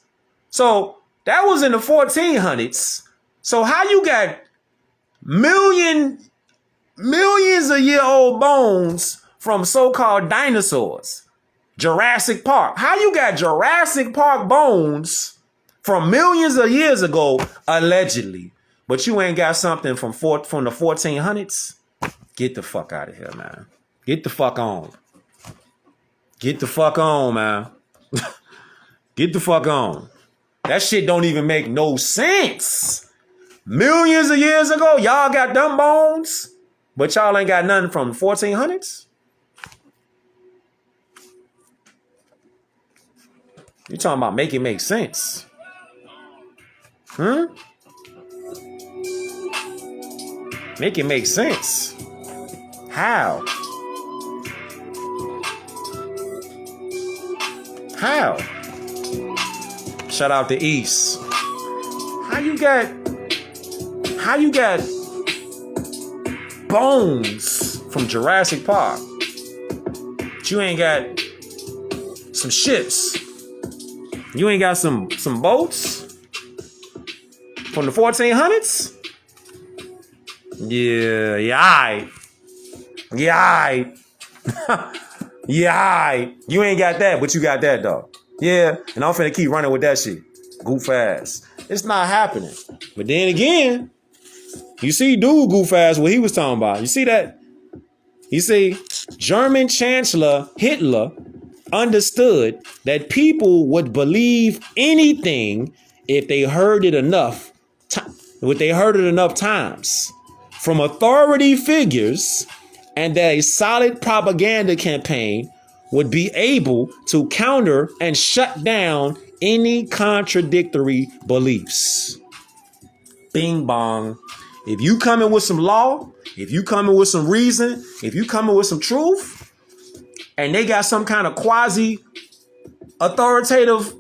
So that was in the 1400s. So how you got millions of year old bones from so-called dinosaurs? Jurassic Park. How you got Jurassic Park bones from millions of years ago, allegedly, but you ain't got something from the 1400s? Get the fuck out of here, man. Get the fuck on. Get the fuck on, man. Get the fuck on. That shit don't even make no sense. Millions of years ago, y'all got them bones, but y'all ain't got nothing from the 1400s? You talking about make it make sense? Make it make sense. How? How? Shout out to East. How you got bones from Jurassic Park, but you ain't got some ships? You ain't got some boats from the 1400s? Yeah, aight. You ain't got that, but you got that, though. Yeah, and I'm finna keep running with that shit. Goof ass. It's not happening. But then again, you see dude goof ass what he was talking about. You see that? You see, German Chancellor Hitler understood that people would believe anything if they heard it enough times from authority figures, and that a solid propaganda campaign would be able to counter and shut down any contradictory beliefs. Bing bong. If you coming with some law, if you coming with some reason, if you coming with some truth, and they got some kind of quasi authoritative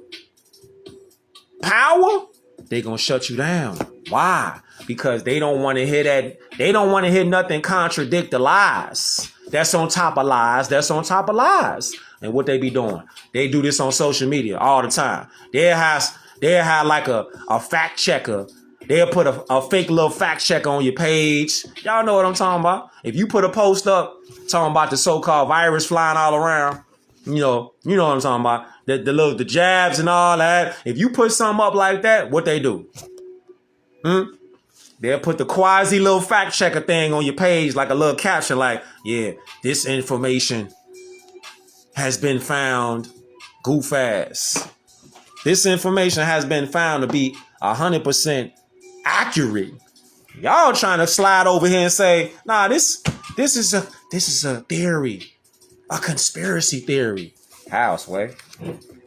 power, they gonna shut you down. Why? Because they don't want to hear that. They don't want to hear nothing contradict the lies. That's on top of lies. That's on top of lies. And what they be doing? They do this on social media all the time. They'll have like a fact checker. They'll put a fake little fact checker on your page. Y'all know what I'm talking about. If you put a post up talking about the so-called virus flying all around, you know what I'm talking about. The jabs and all that. If you put something up like that, what they do? They'll put the quasi little fact checker thing on your page, like a little caption, like, yeah, this information has been found goof ass. This information has been found to be 100% accurate. Y'all trying to slide over here and say, nah, this is a theory, a conspiracy theory. How, Sway?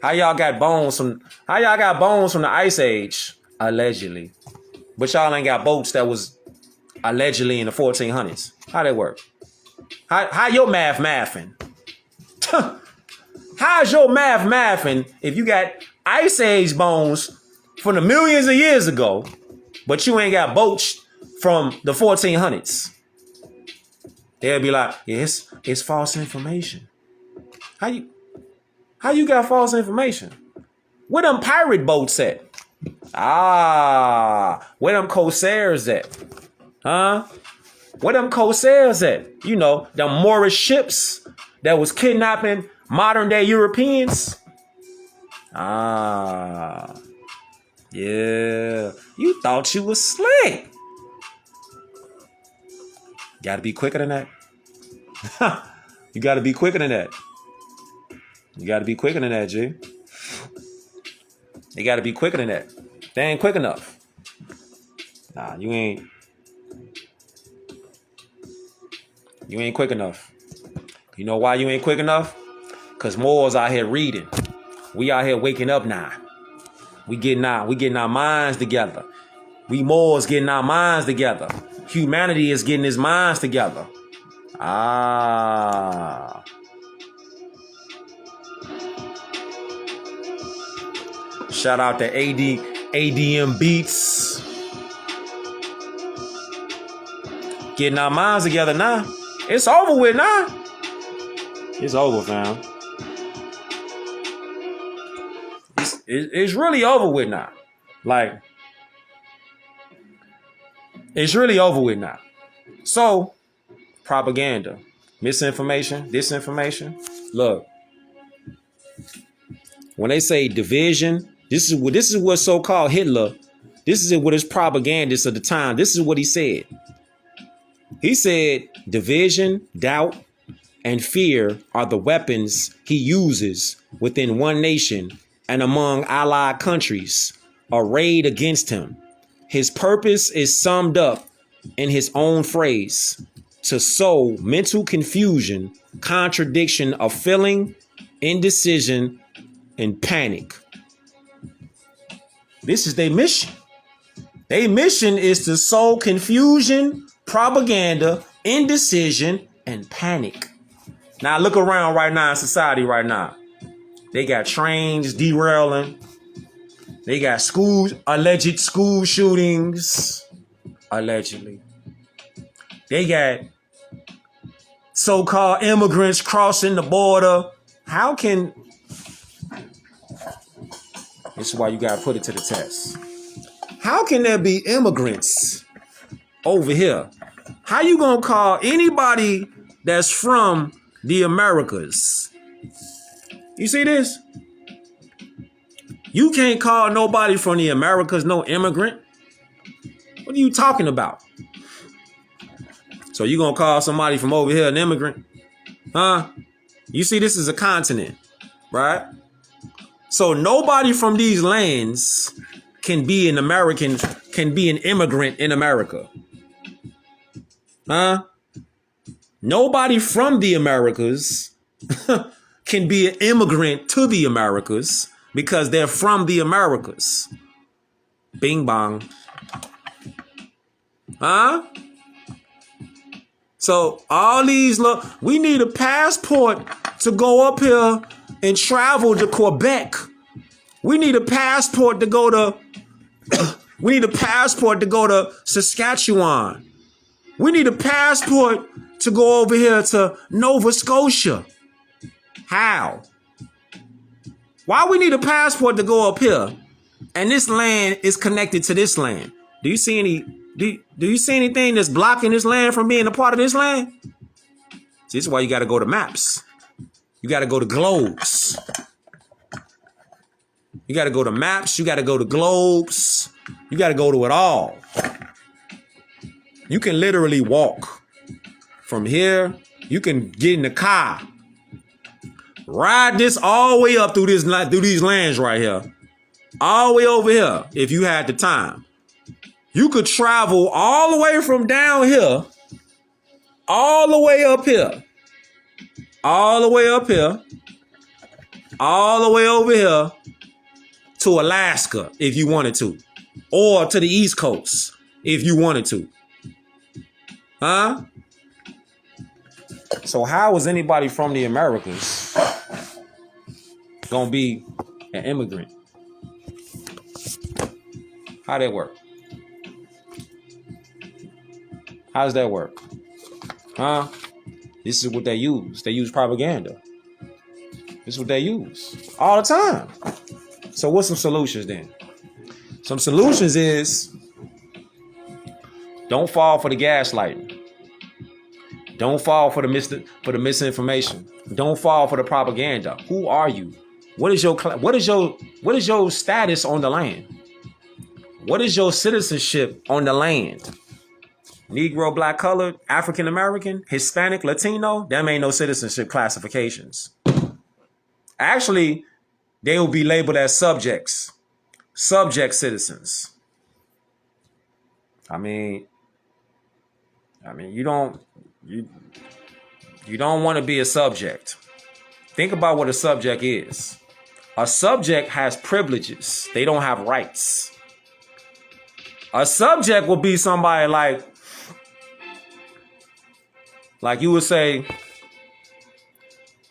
How y'all got bones from the Ice Age, allegedly? But y'all ain't got boats that was allegedly in the 1400s. How that work? How your math mathing? How's your math mathing if you got Ice Age bones from the millions of years ago, but you ain't got boats from the 1400s? They'll be like, yeah, it's false information. How you got false information? Where them pirate boats at? Where them corsairs at? Huh? Where them corsairs at? You know, them Moorish ships that was kidnapping modern day Europeans. Yeah. You thought you was slick. Gotta be quicker than that. You gotta be quicker than that. You gotta be quicker than that, G. You gotta be quicker than that. They ain't quick enough. Nah, you ain't quick enough. You know why you ain't quick enough? Because Moors out here reading. We out here waking up now. We getting our minds together. We Moors getting our minds together. Humanity is getting his minds together. Shout out to ADM Beats. Getting our minds together now. It's over with now. It's over, fam. It's really over with now. Like, it's really over with now. So, propaganda, misinformation, disinformation. Look, when they say division, this is what so-called Hitler, this is what his propagandists of the time, this is what he said. He said division, doubt, and fear are the weapons he uses within one nation and among allied countries arrayed against him. His purpose is summed up in his own phrase: to sow mental confusion, contradiction of feeling, indecision, and panic. This is their mission. Their mission is to sow confusion, propaganda, indecision, and panic. Now look around right now in society right now. They got trains derailing. They got alleged school shootings. Allegedly. They got so-called immigrants crossing the border. How can... This is why you got to put it to the test. How can there be immigrants over here? How you going to call anybody that's from the Americas? You see this? You can't call nobody from the Americas no immigrant. What are you talking about? So you going to call somebody from over here an immigrant? Huh? You see, this is a continent, right? So nobody from these lands can be an immigrant in America. Huh? Nobody from the Americas can be an immigrant to the Americas because they're from the Americas. Bing bong. Huh? So all these, we need a passport to go up here and travel to Quebec. We need a passport to go to Saskatchewan. We need a passport to go over here to Nova Scotia. How? Why we need a passport to go up here and this land is connected to this land? Do you see anything that's blocking this land from being a part of this land? See, this is why you got to go to maps. You got to go to globes. You got to go to maps. You got to go to globes. You got to go to it all. You can literally walk from here. You can get in the car, ride this all the way up through these lands right here, all the way over here. If you had the time, you could travel all the way from down here, all the way up here, all the way up here, all the way over here to Alaska if you wanted to, or to the East Coast if you wanted to. Huh? So how is anybody from the Americas gonna be an immigrant? How that work? How does that work? Huh? This is what they use. They use propaganda. This is what they use all the time. So what's some solutions then? Some solutions is don't fall for the gaslighting. Don't fall for the misinformation. Don't fall for the propaganda. Who are you? What is your status on the land? What is your citizenship on the land? Negro, black, colored, African American, Hispanic, Latino, them ain't no citizenship classifications. Actually, they will be labeled as subject citizens. I mean, you don't want to be a subject. Think about what a subject is. A subject has privileges. They don't have rights. A subject will be somebody like you would say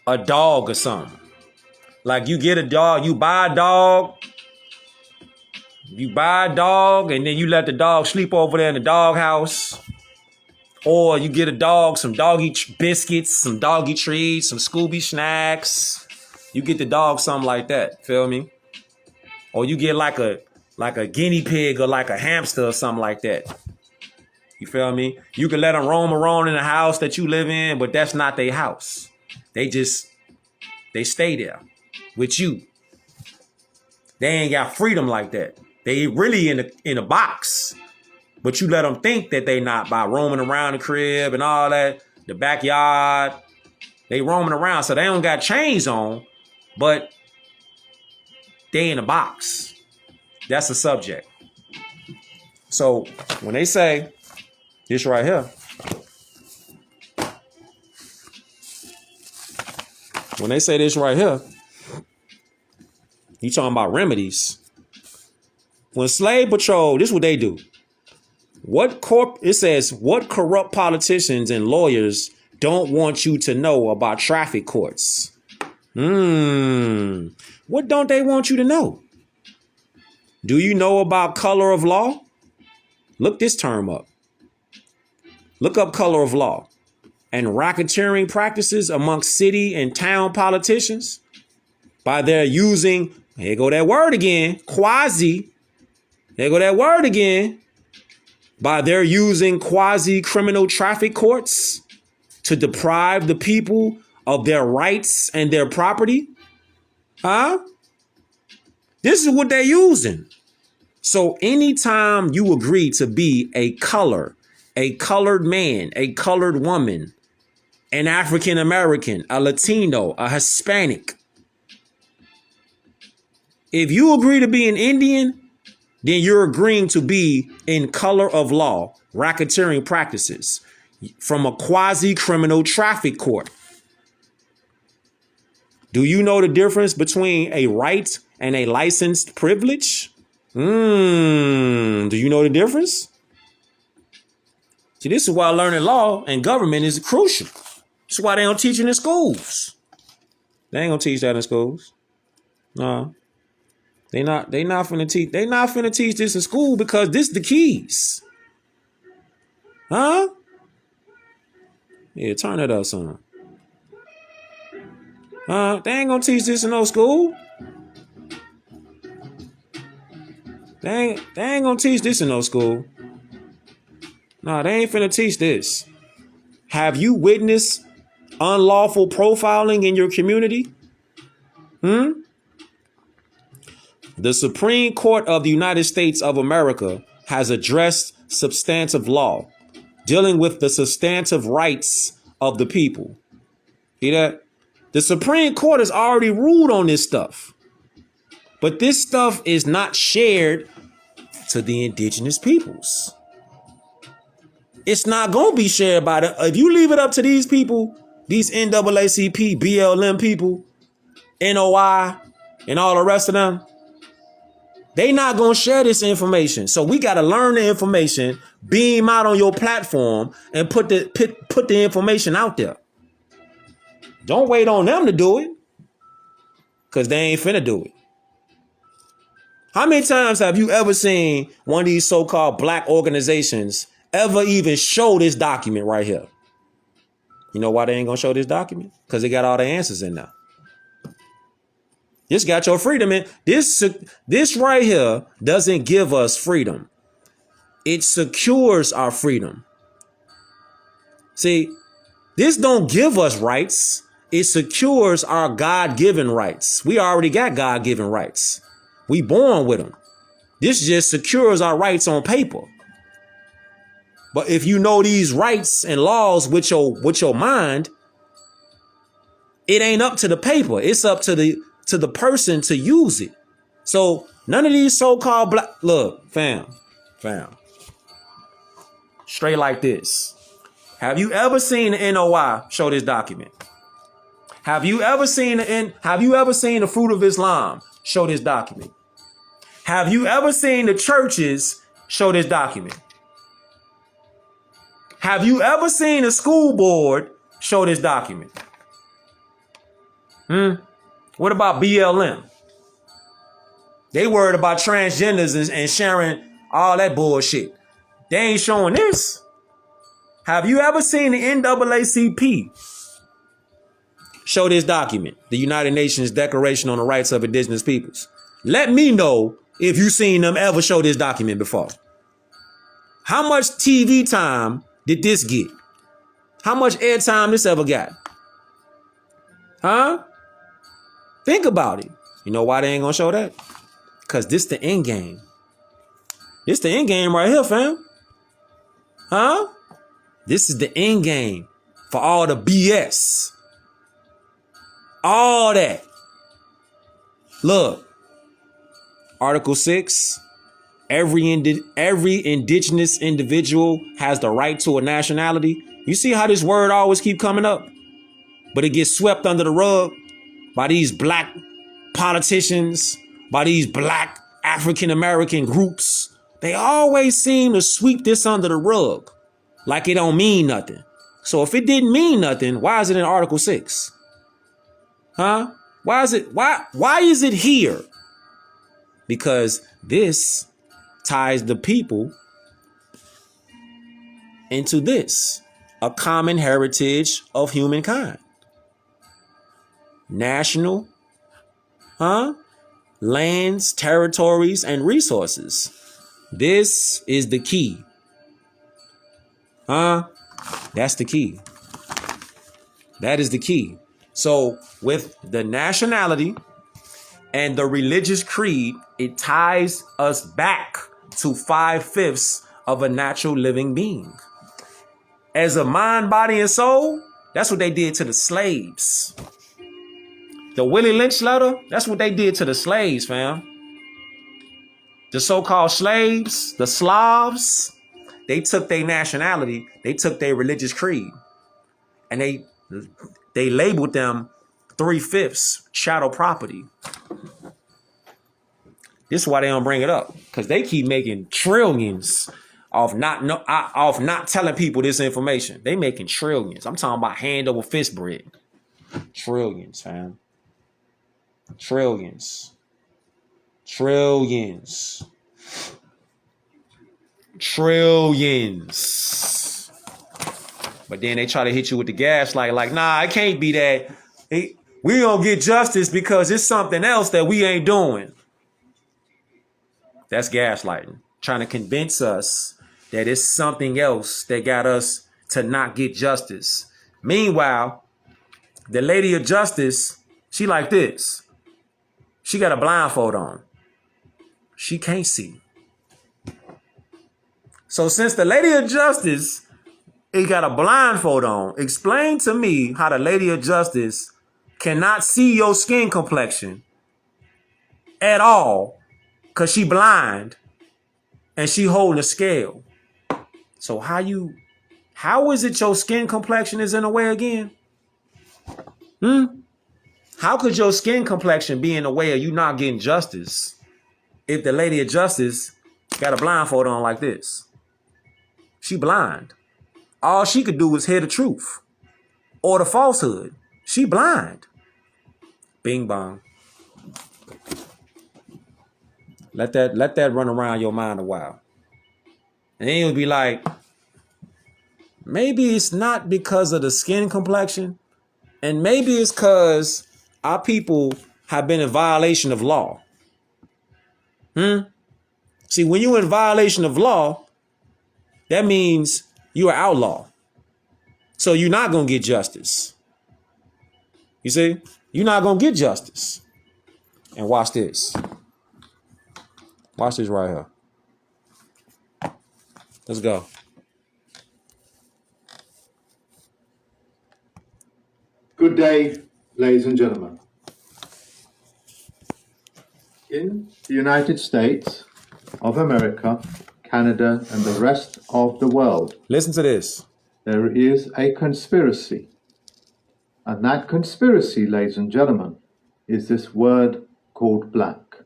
a dog or something. Like you get a dog, you buy a dog, and then you let the dog sleep over there in the doghouse. Or you get a dog some doggy biscuits, some doggy treats, some Scooby snacks. You get the dog something like that, feel me? Or you get like a guinea pig or like a hamster or something like that. You feel me? You can let them roam around in the house that you live in, but that's not their house. They stay there with you. They ain't got freedom like that. They really in a box. But you let them think that they not by roaming around the crib and all that, the backyard. They roaming around, so they don't got chains on, but they in a box. That's the subject. So when they say this right here, when they say this right here, you talking about remedies. When Slave Patrol, this is what they do. It says, what corrupt politicians and lawyers don't want you to know about traffic courts? What don't they want you to know? Do you know about color of law? Look this term up. Look up color of law. And racketeering practices amongst city and town politicians by their using, here go that word again, quasi. There go that word again. By their using quasi-criminal traffic courts to deprive the people of their rights and their property. Huh? This is what they're using. So anytime you agree to be a colored man, a colored woman, an African American, a Latino, a Hispanic, if you agree to be an Indian, then you're agreeing to be in color of law, racketeering practices from a quasi-criminal traffic court. Do you know the difference between a right and a licensed privilege? Do you know the difference? See, this is why learning law and government is crucial. This is why they don't teach it in schools. They ain't gonna teach that in schools. No. They not finna teach this in school because this the keys. Huh? Yeah, turn it up, son. They ain't gonna teach this in no school. They ain't gonna teach this in no school. No, they ain't finna teach this. Have you witnessed unlawful profiling in your community? The Supreme Court of the United States of America has addressed substantive law, dealing with the substantive rights of the people. See that? The Supreme Court has already ruled on this stuff. But this stuff is not shared to the indigenous peoples. It's not going to be shared by the... If you leave it up to these people, these NAACP, BLM people, NOI, and all the rest of them, they not going to share this information. So we got to learn the information, beam out on your platform, and put the information out there. Don't wait on them to do it, because they ain't finna do it. How many times have you ever seen one of these so-called black organizations ever even show this document right here? You know why they ain't going to show this document? Because they got all the answers in there. This got your freedom in. This right here doesn't give us freedom. It secures our freedom. See, this don't give us rights. It secures our God-given rights. We already got God-given rights. We born with them. This just secures our rights on paper. But if you know these rights and laws with your mind, it ain't up to the paper. It's up to the person to use it. So none of these so-called black... Look, fam. Straight like this. Have you ever seen the NOI show this document? Have you ever seen the Fruit of Islam show this document? Have you ever seen the churches show this document? Have you ever seen a school board show this document? What about BLM? They worried about transgenders and sharing all that bullshit. They ain't showing this. Have you ever seen the NAACP show this document, the United Nations Declaration on the Rights of Indigenous Peoples? Let me know if you seen them ever show this document before. How much TV time did this get? How much airtime this ever got? Huh? Think about it. You know why they ain't gonna show that? Because this the end game. This the end game right here, fam. Huh? This is the end game for all the BS. All that. Look, Article 6, every indigenous individual has the right to a nationality. You see how this word always keep coming up? But it gets swept under the rug by these black politicians, by these black African-American groups. They always seem to sweep this under the rug like it don't mean nothing. So if it didn't mean nothing, why is it in Article 6? Huh? Why is it here? Because this ties the people into this, a common heritage of humankind. National, lands, territories, and resources. This is the key. That's the key. That is the key. So with the nationality and the religious creed, it ties us back to 5/5 of a natural living being. As a mind, body, and soul, that's what they did to the slaves. The Willie Lynch letter, that's what they did to the slaves, fam. The so-called slaves, the Slavs, they took their nationality, they took their religious creed, and they labeled them 3/5 chattel property. This is why they don't bring it up, because they keep making trillions off not telling people this information. They making trillions. I'm talking about hand over fist bread. Trillions, fam. Trillions. Trillions. Trillions. But then they try to hit you with the gaslight, like, nah, it can't be that. We don't get justice because it's something else that we ain't doing. That's gaslighting. Trying to convince us that it's something else that got us to not get justice. Meanwhile, the lady of justice, she like this. She got a blindfold on. She can't see. So since the lady of justice, it got a blindfold on, explain to me how the lady of justice cannot see your skin complexion at all because she blind and she holding a scale. So how is it your skin complexion is in the way again? How could your skin complexion be in the way of you not getting justice if the lady of justice got a blindfold on like this? She blind. All she could do is hear the truth or the falsehood. She blind. Bing bong. Let that run around your mind a while. And then you'll be like, maybe it's not because of the skin complexion, and maybe it's because our people have been in violation of law. See, when you're in violation of law, that means you're an outlaw. So you're not going to get justice. You see? You're not going to get justice. And watch this. Watch this right here. Let's go. Good day, ladies and gentlemen. In the United States of America, Canada, and the rest of the world, Listen to this. there is a conspiracy. And that conspiracy, ladies and gentlemen, is this word called black.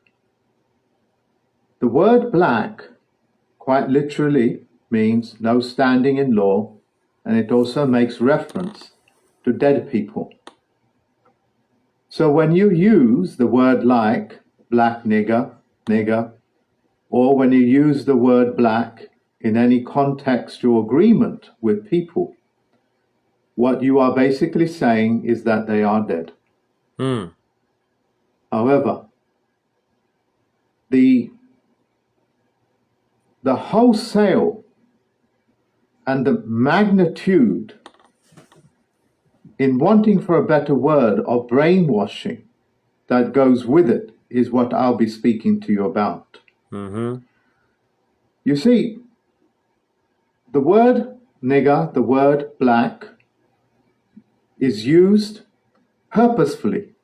The word black quite literally means no standing in law, and it also makes reference to dead people. So when you use the word like black nigger, or when you use the word black in any contextual agreement with people, what you are basically saying is that they are dead. However, the wholesale and the magnitude in wanting for a better word of brainwashing that goes with it is what I'll be speaking to you about. You see, the word nigger, the word black, is used purposefully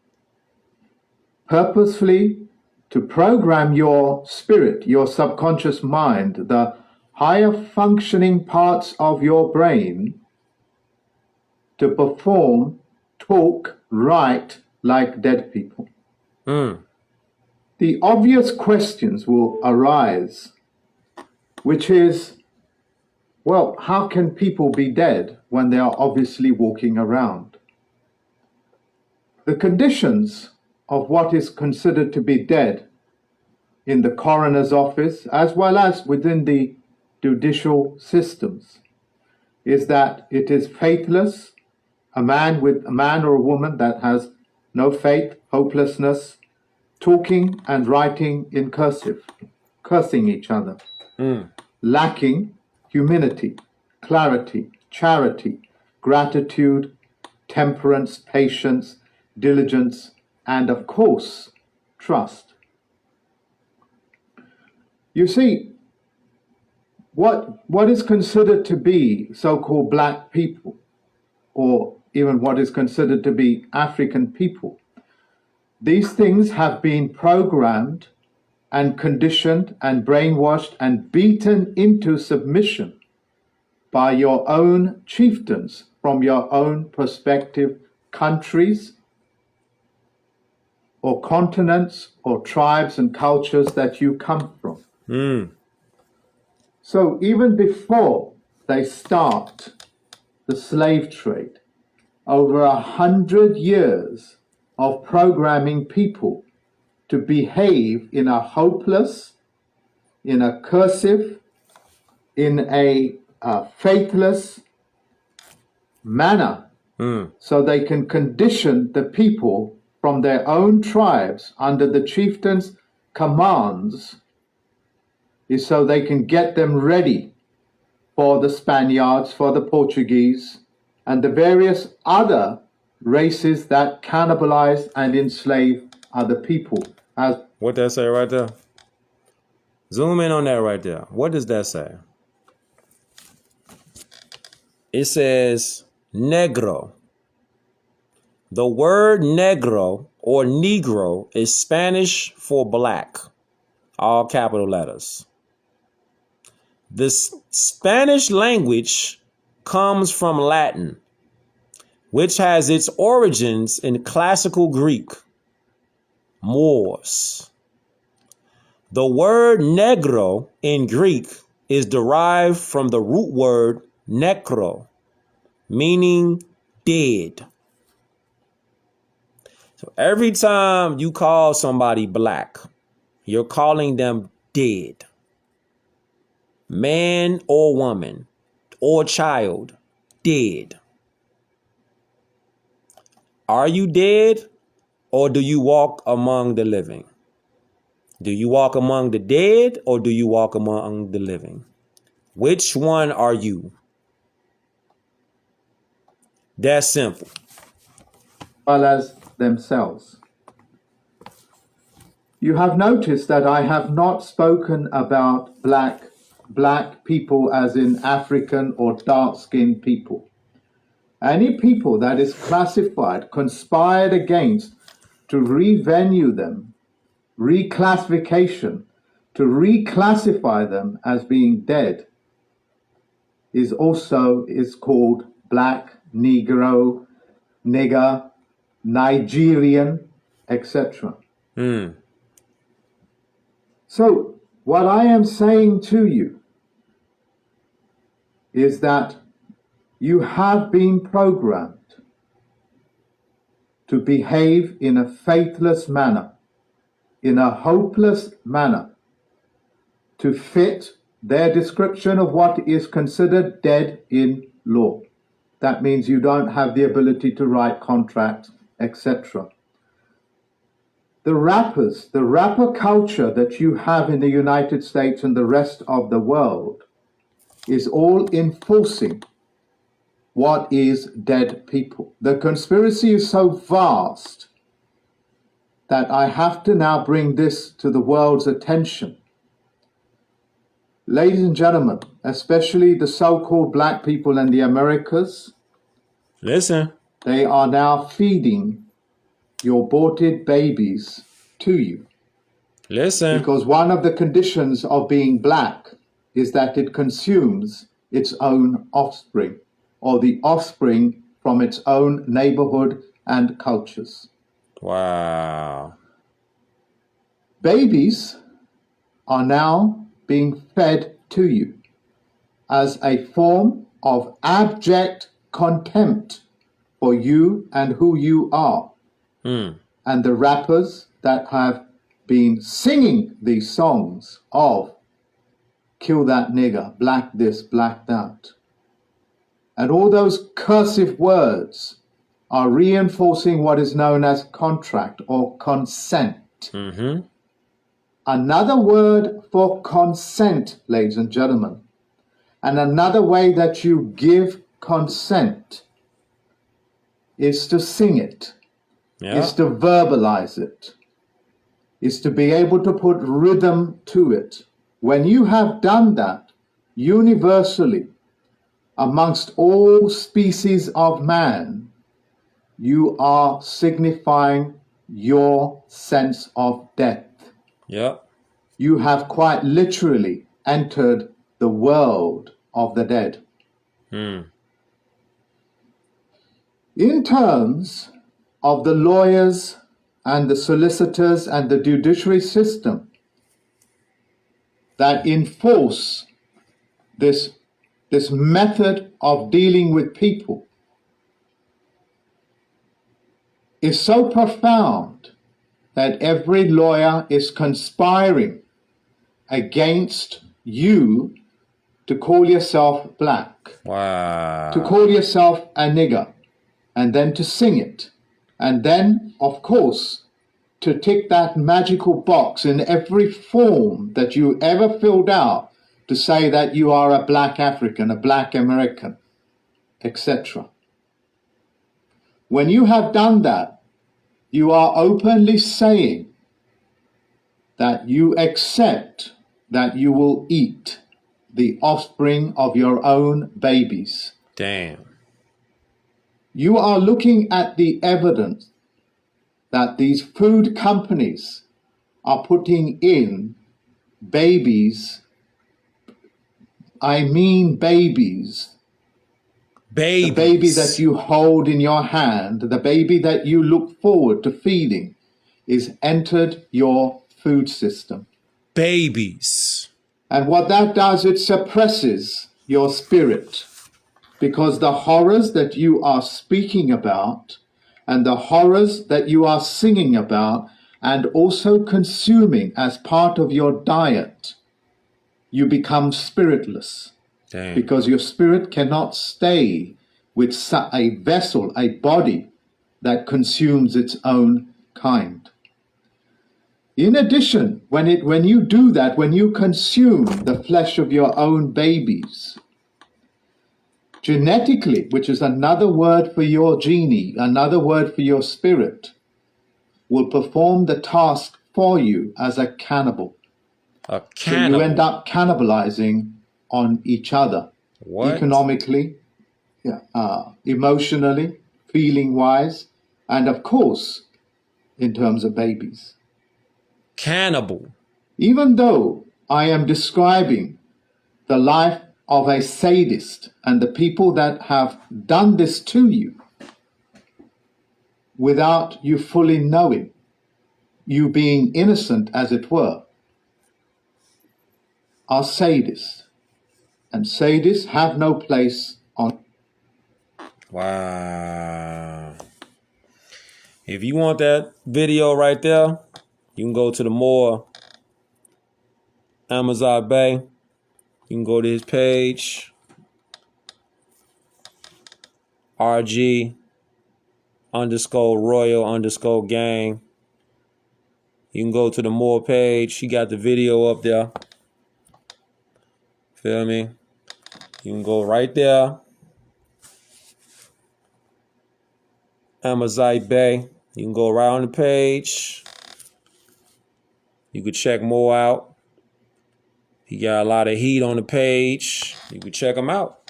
to program your spirit, your subconscious mind, the higher functioning parts of your brain to perform, talk, write like dead people. The obvious questions will arise, which is, well, how can people be dead when they are obviously walking around? The conditions of what is considered to be dead in the coroner's office, as well as within the judicial systems, is that it is faithless, a man or a woman that has no faith, hopelessness, talking and writing in cursive, cursing each other, lacking humility, clarity, charity, gratitude, temperance, patience, diligence, and of course, trust. You see, what is considered to be so-called black people, or even what is considered to be African people, these things have been programmed and conditioned and brainwashed and beaten into submission by your own chieftains from your own prospective countries or continents or tribes and cultures that you come from. So even before they start the slave trade, over 100 years of programming people to behave in a hopeless, in a cursive, in a faithless manner, so they can condition the people from their own tribes under the chieftain's commands, is so they can get them ready for the Spaniards, for the Portuguese, and the various other races that cannibalize and enslave other people. As What that say right there? Zoom in on that right there. What does that say? It says Negro. The word Negro or Negro is Spanish for black, all capital letters. The Spanish language comes from Latin, which has its origins in classical Greek, Moors. The word Negro in Greek is derived from the root word necro, meaning dead. So every time you call somebody black, you're calling them dead. Man or woman or child, dead. Are you dead, or do you walk among the living? Do you walk among the dead, or do you walk among the living? Which one are you? That's simple. well as themselves. You have noticed that I have not spoken about black people as in African or dark-skinned people. Any people that is classified, conspired against to revenue them, reclassification, to reclassify them as being dead is called black, Negro, nigger, Nigerian, etc. So what I am saying to you is that you have been programmed to behave in a faithless manner, in a hopeless manner, to fit their description of what is considered dead in law. That means you don't have the ability to write contracts, etc. The rapper culture that you have in the United States and the rest of the world is all enforcing what is dead people. The conspiracy is so vast that I have to now bring this to the world's attention. Ladies and gentlemen, especially the so-called black people in the Americas, Listen. they are now feeding your aborted babies to you. Listen. Because one of the conditions of being black is that it consumes its own offspring, or the offspring from its own neighborhood and cultures. Wow. Babies are now being fed to you as a form of abject contempt for you and who you are. And the rappers that have been singing these songs of kill that nigger, black this, black that. And all those cursive words are reinforcing what is known as contract or consent. Mm-hmm. Another word for consent, ladies and gentlemen, and another way that you give consent is to sing it, is to verbalize it, is to be able to put rhythm to it. When you have done that universally amongst all species of man, you are signifying your sense of death. Yep. You have quite literally entered the world of the dead. In terms of the lawyers and the solicitors and the judiciary system that enforce this method of dealing with people, is so profound that every lawyer is conspiring against you to call yourself black, Wow. to call yourself a nigger, and then to sing it. And then, of course, to tick that magical box in every form that you ever filled out to say that you are a black African, a black American, etc. When you have done that, you are openly saying that you accept that you will eat the offspring of your own babies. Damn. You are looking at the evidence that these food companies are putting in babies. I mean babies. Babies. The baby that you hold in your hand, the baby that you look forward to feeding, is entered your food system. Babies. And what that does, it suppresses your spirit, because the horrors that you are speaking about and the horrors that you are singing about and also consuming as part of your diet, you become spiritless. Damn. Because your spirit cannot stay with a vessel, a body that consumes its own kind. In addition, when you do that, when you consume the flesh of your own babies, genetically, which is another word for your genie, another word for your spirit, will perform the task for you as a cannibal. A cannibal. So you end up cannibalizing on each other. What? Economically, emotionally, feeling-wise, and of course, in terms of babies. Cannibal. Even though I am describing the life of a sadist and the people that have done this to you without you fully knowing, you being innocent as it were, are sadists. And sadists have no place on. Wow. If you want that video right there, you can go to the more Amazon Bay. You can go to his page, RG_Royal_gang. You can go to the more page. He got the video up there. Feel me? You can go right there. Amazon Bay. You can go right on the page. You can check more out. He got a lot of heat on the page. You can check him out.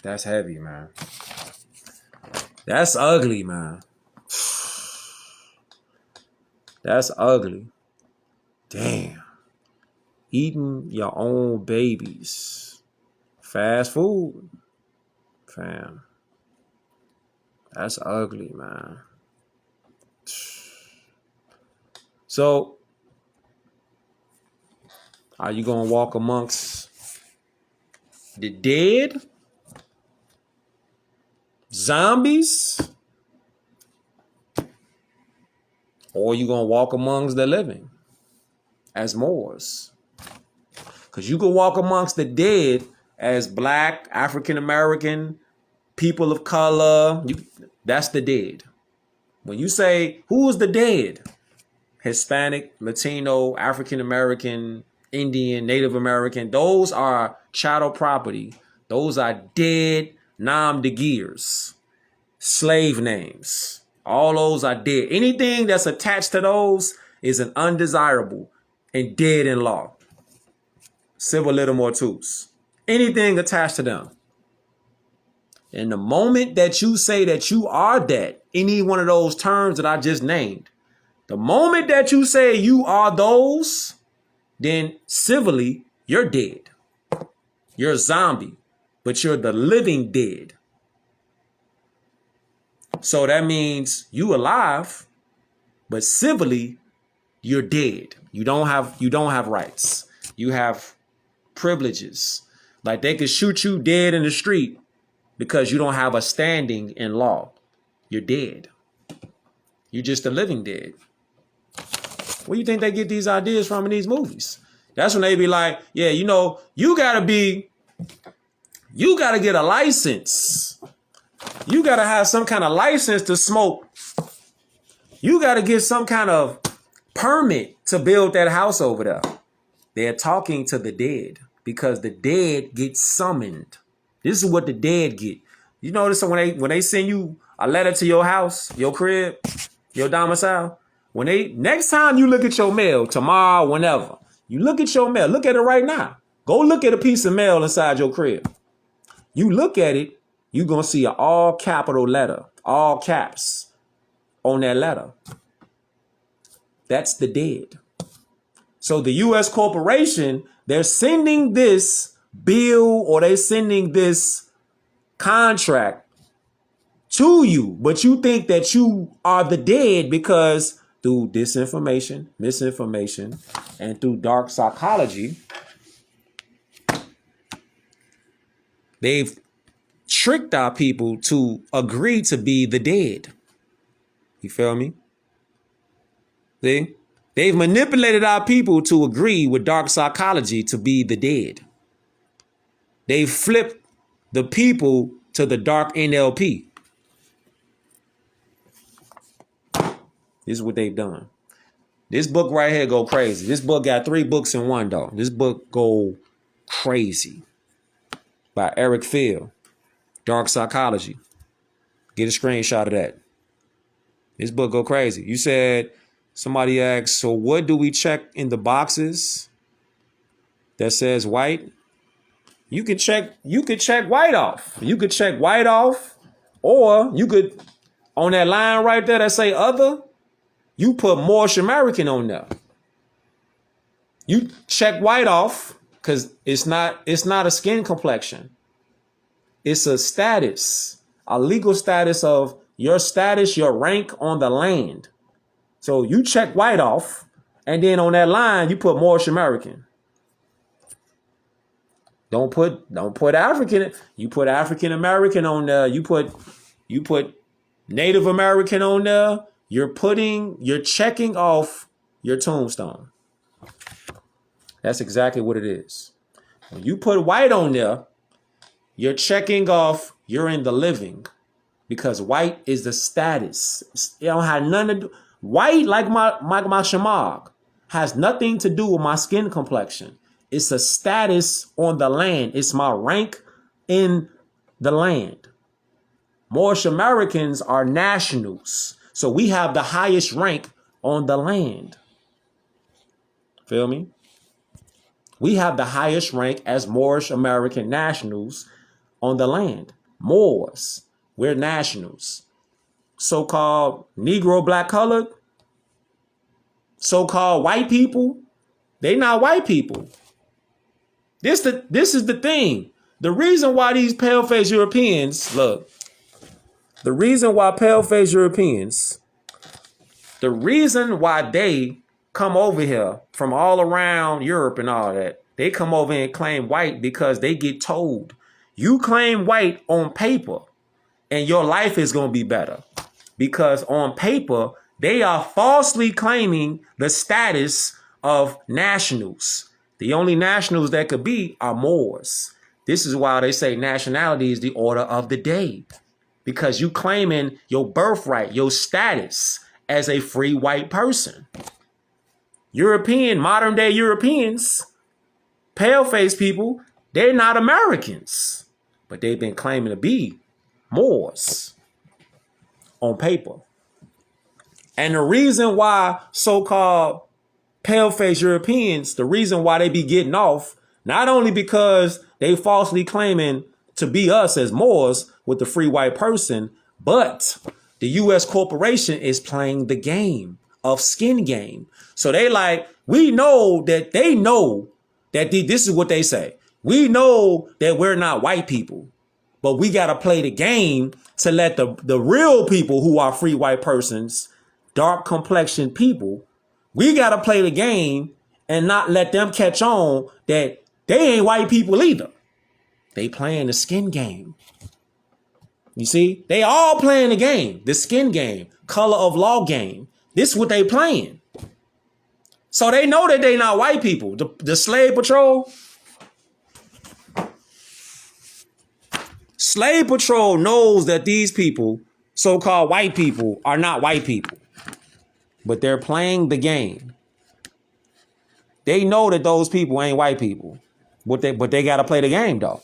That's heavy, man. That's ugly, man. That's ugly. Damn. Eating your own babies. Fast food. Fam. That's ugly, man. So, are you going to walk amongst the dead? Zombies? Or are you going to walk amongst the living as Moors? Because you can walk amongst the dead as Black, African American, people of color. That's the dead. When you say, who's the dead? Hispanic, Latino, African American, Indian, Native American. Those are chattel property. Those are dead nom de guerres, slave names. All those are dead. Anything that's attached to those is an undesirable and dead in law. Civil little mortus. Anything attached to them. And the moment that you say that you are that, any one of those terms that I just named, the moment that you say you are those, then civilly, you're dead. You're a zombie, but you're the living dead. So that means you alive, but civilly, you're dead. You don't have rights. You have privileges. Like they could shoot you dead in the street because you don't have a standing in law. You're dead. You're just a living dead. Where do you think they get these ideas from in these movies? That's when they be like, yeah, you gotta get a license. You gotta have some kind of license to smoke. You gotta get some kind of permit to build that house over there. They're talking to the dead because the dead get summoned. This is what the dead get. You notice when they send you a letter to your house, your crib, your domicile, next time you look at your mail, tomorrow, whenever, you look at your mail, look at it right now. Go look at a piece of mail inside your crib. You look at it, you're going to see an all capital letter, all caps on that letter. That's the dead. So the U.S. corporation, they're sending this bill or they're sending this contract to you, but you think that you are the dead because through disinformation, misinformation, and through dark psychology, they've tricked our people to agree to be the dead. You feel me? See? They've manipulated our people to agree with dark psychology to be the dead. They've flipped the people to the dark NLP. This is what they've done. This book right here go crazy. This book got 3 books in one, though. This book go crazy. By Eric Phil. Dark Psychology. Get a screenshot of that. This book go crazy. You said, somebody asked, so what do we check in the boxes that says white? You could check white off. You could check white off, or you could, on that line right there that say other, you put Moorish American on there. You check white off because it's not a skin complexion. It's a status, a legal status of your status, your rank on the land. So you check white off, and then on that line you put Moorish American. Don't put African. You put African American on there. You put Native American on there. You're checking off your tombstone. That's exactly what it is. When you put white on there, you're checking off you're in the living, because white is the status. It don't have nothing to do. White, like my shamag, has nothing to do with my skin complexion. It's a status on the land. It's my rank in the land. Moorish Americans are nationals. So we have the highest rank on the land. Feel me? We have the highest rank as Moorish American nationals on the land. Moors, we're nationals. so-called Negro, black, colored, so-called white people, they not white people. This is the thing. The reason why these pale-faced Europeans, look, the reason why pale-faced Europeans, the reason why they come over here from all around Europe and all that, they come over and claim white because they get told, you claim white on paper and your life is going to be better. Because on paper, they are falsely claiming the status of nationals. The only nationals that could be are Moors. This is why they say nationality is the order of the day. Because you claiming your birthright, your status as a free white person. European, modern day Europeans, pale-faced people, they're not Americans. But they've been claiming to be Moors on paper. And the reason why so-called pale-faced Europeans, the reason why they be getting off, not only because they falsely claiming to be us as Moors with the free white person, but the U.S. corporation is playing the game of skin game. So they like, we know that they know that this is what they say. We know that we're not white people, but we got to play the game to let the real people who are free white persons, dark complexion people, we got to play the game and not let them catch on that they ain't white people either. They playing the skin game. You see, they all playing the game, the skin game, color of law game. This is what they playing. So they know that they not white people. The slave patrol, slave patrol knows that these people, so-called white people, are not white people, but they're playing the game. They know that those people ain't white people, but they got to play the game though.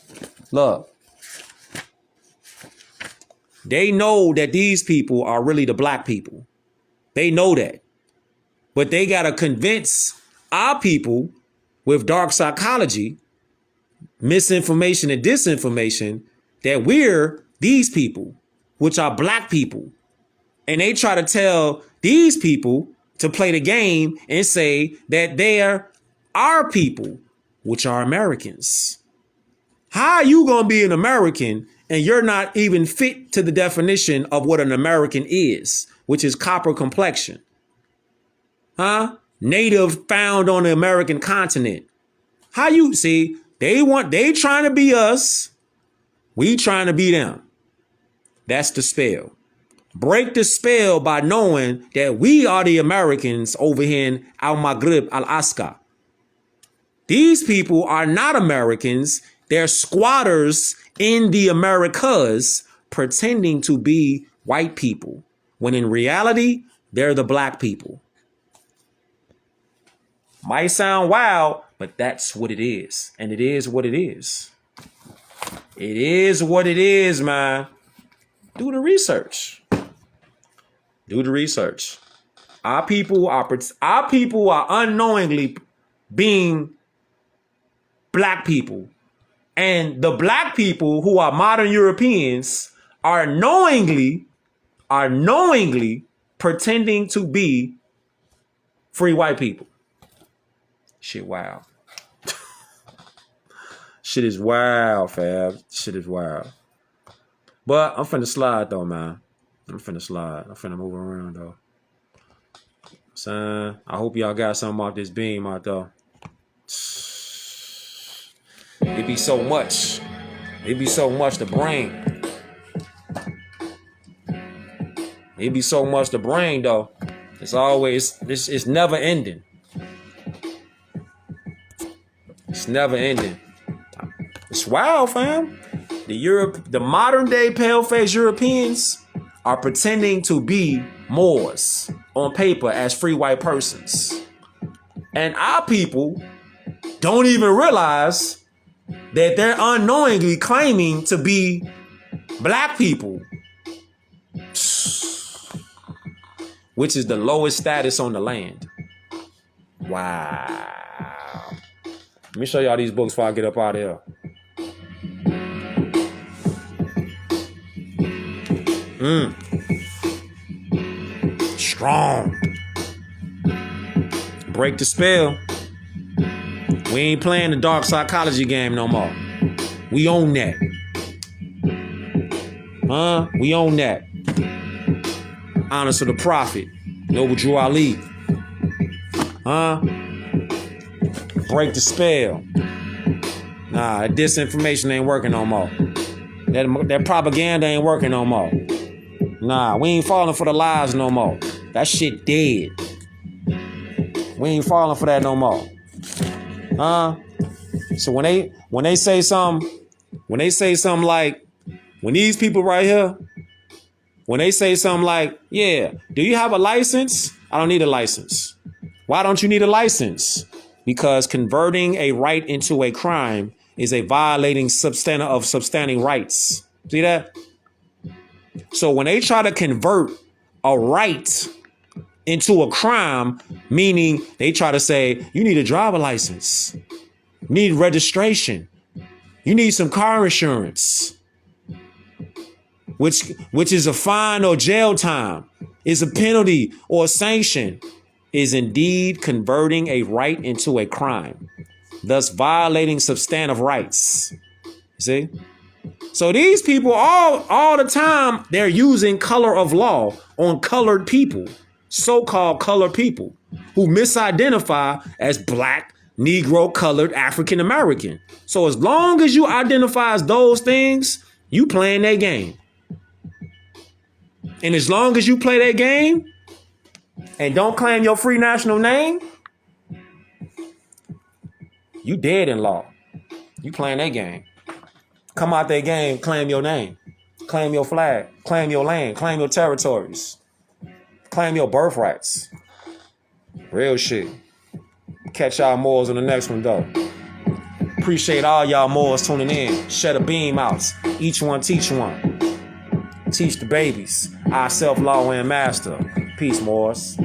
Look. They know that these people are really the black people. They know that. But they got to convince our people with dark psychology, misinformation and disinformation that we're these people, which are black people. And they try to tell these people to play the game and say that they're our people, which are Americans. How are you going to be an American and you're not even fit to the definition of what an American is, which is copper complexion? Huh? Native found on the American continent. How you see, they trying to be us. We trying to be them. That's the spell. Break the spell by knowing that we are the Americans over here in Al Maghrib, Al Aska. These people are not Americans. They're squatters in the Americas pretending to be white people, when in reality, they're the black people. Might sound wild, but that's what it is. And it is what it is. It is what it is, man. Do the research. Do the research. Our people are unknowingly being black people. And the black people who are modern Europeans are knowingly pretending to be free white people. Shit, wow. Shit is wild, fam. Shit is wild. But I'm finna slide though, man. I'm finna move around though. Son, I hope y'all got something off this beam out there. It be so much. It be so much to bring. It be so much to bring though. It's never ending. It's never ending. It's wild, fam. The modern day pale-faced Europeans are pretending to be Moors on paper as free white persons. And our people don't even realize that they're unknowingly claiming to be black people, which is the lowest status on the land. Wow. Let me show y'all these books before I get up out of here. strong. Break the spell. We ain't playing the dark psychology game no more. We own that. We own that. Honor to the prophet, Noble Drew Ali. Break the spell. Nah, that disinformation ain't working no more. That propaganda ain't working no more. Nah, we ain't falling for the lies no more. That shit dead. We ain't falling for that no more. So when they say something like, when these people right here, when they say something like, yeah, do you have a license? I don't need a license. Why don't you need a license? Because converting a right into a crime is a violating substantive rights. See that? So when they try to convert a right into a crime, meaning they try to say, you need a driver license, you need registration, you need some car insurance, which is a fine or jail time, is a penalty or a sanction, is indeed converting a right into a crime, thus violating substantive rights. See? So these people all the time, they're using color of law on colored people, so-called colored people who misidentify as black, Negro, colored, African American. So as long as you identify as those things, you playing their game. And as long as you play that game and don't claim your free national name, you dead in law. You playing that game. Come out that game, claim your name, claim your flag, claim your land, claim your territories, claim your birthrights. Real shit. Catch y'all Moors on the next one, though. Appreciate all y'all Moors tuning in. Share the beam out. Each one teach one. Teach the babies. Our self-law and master. Peace, Moors.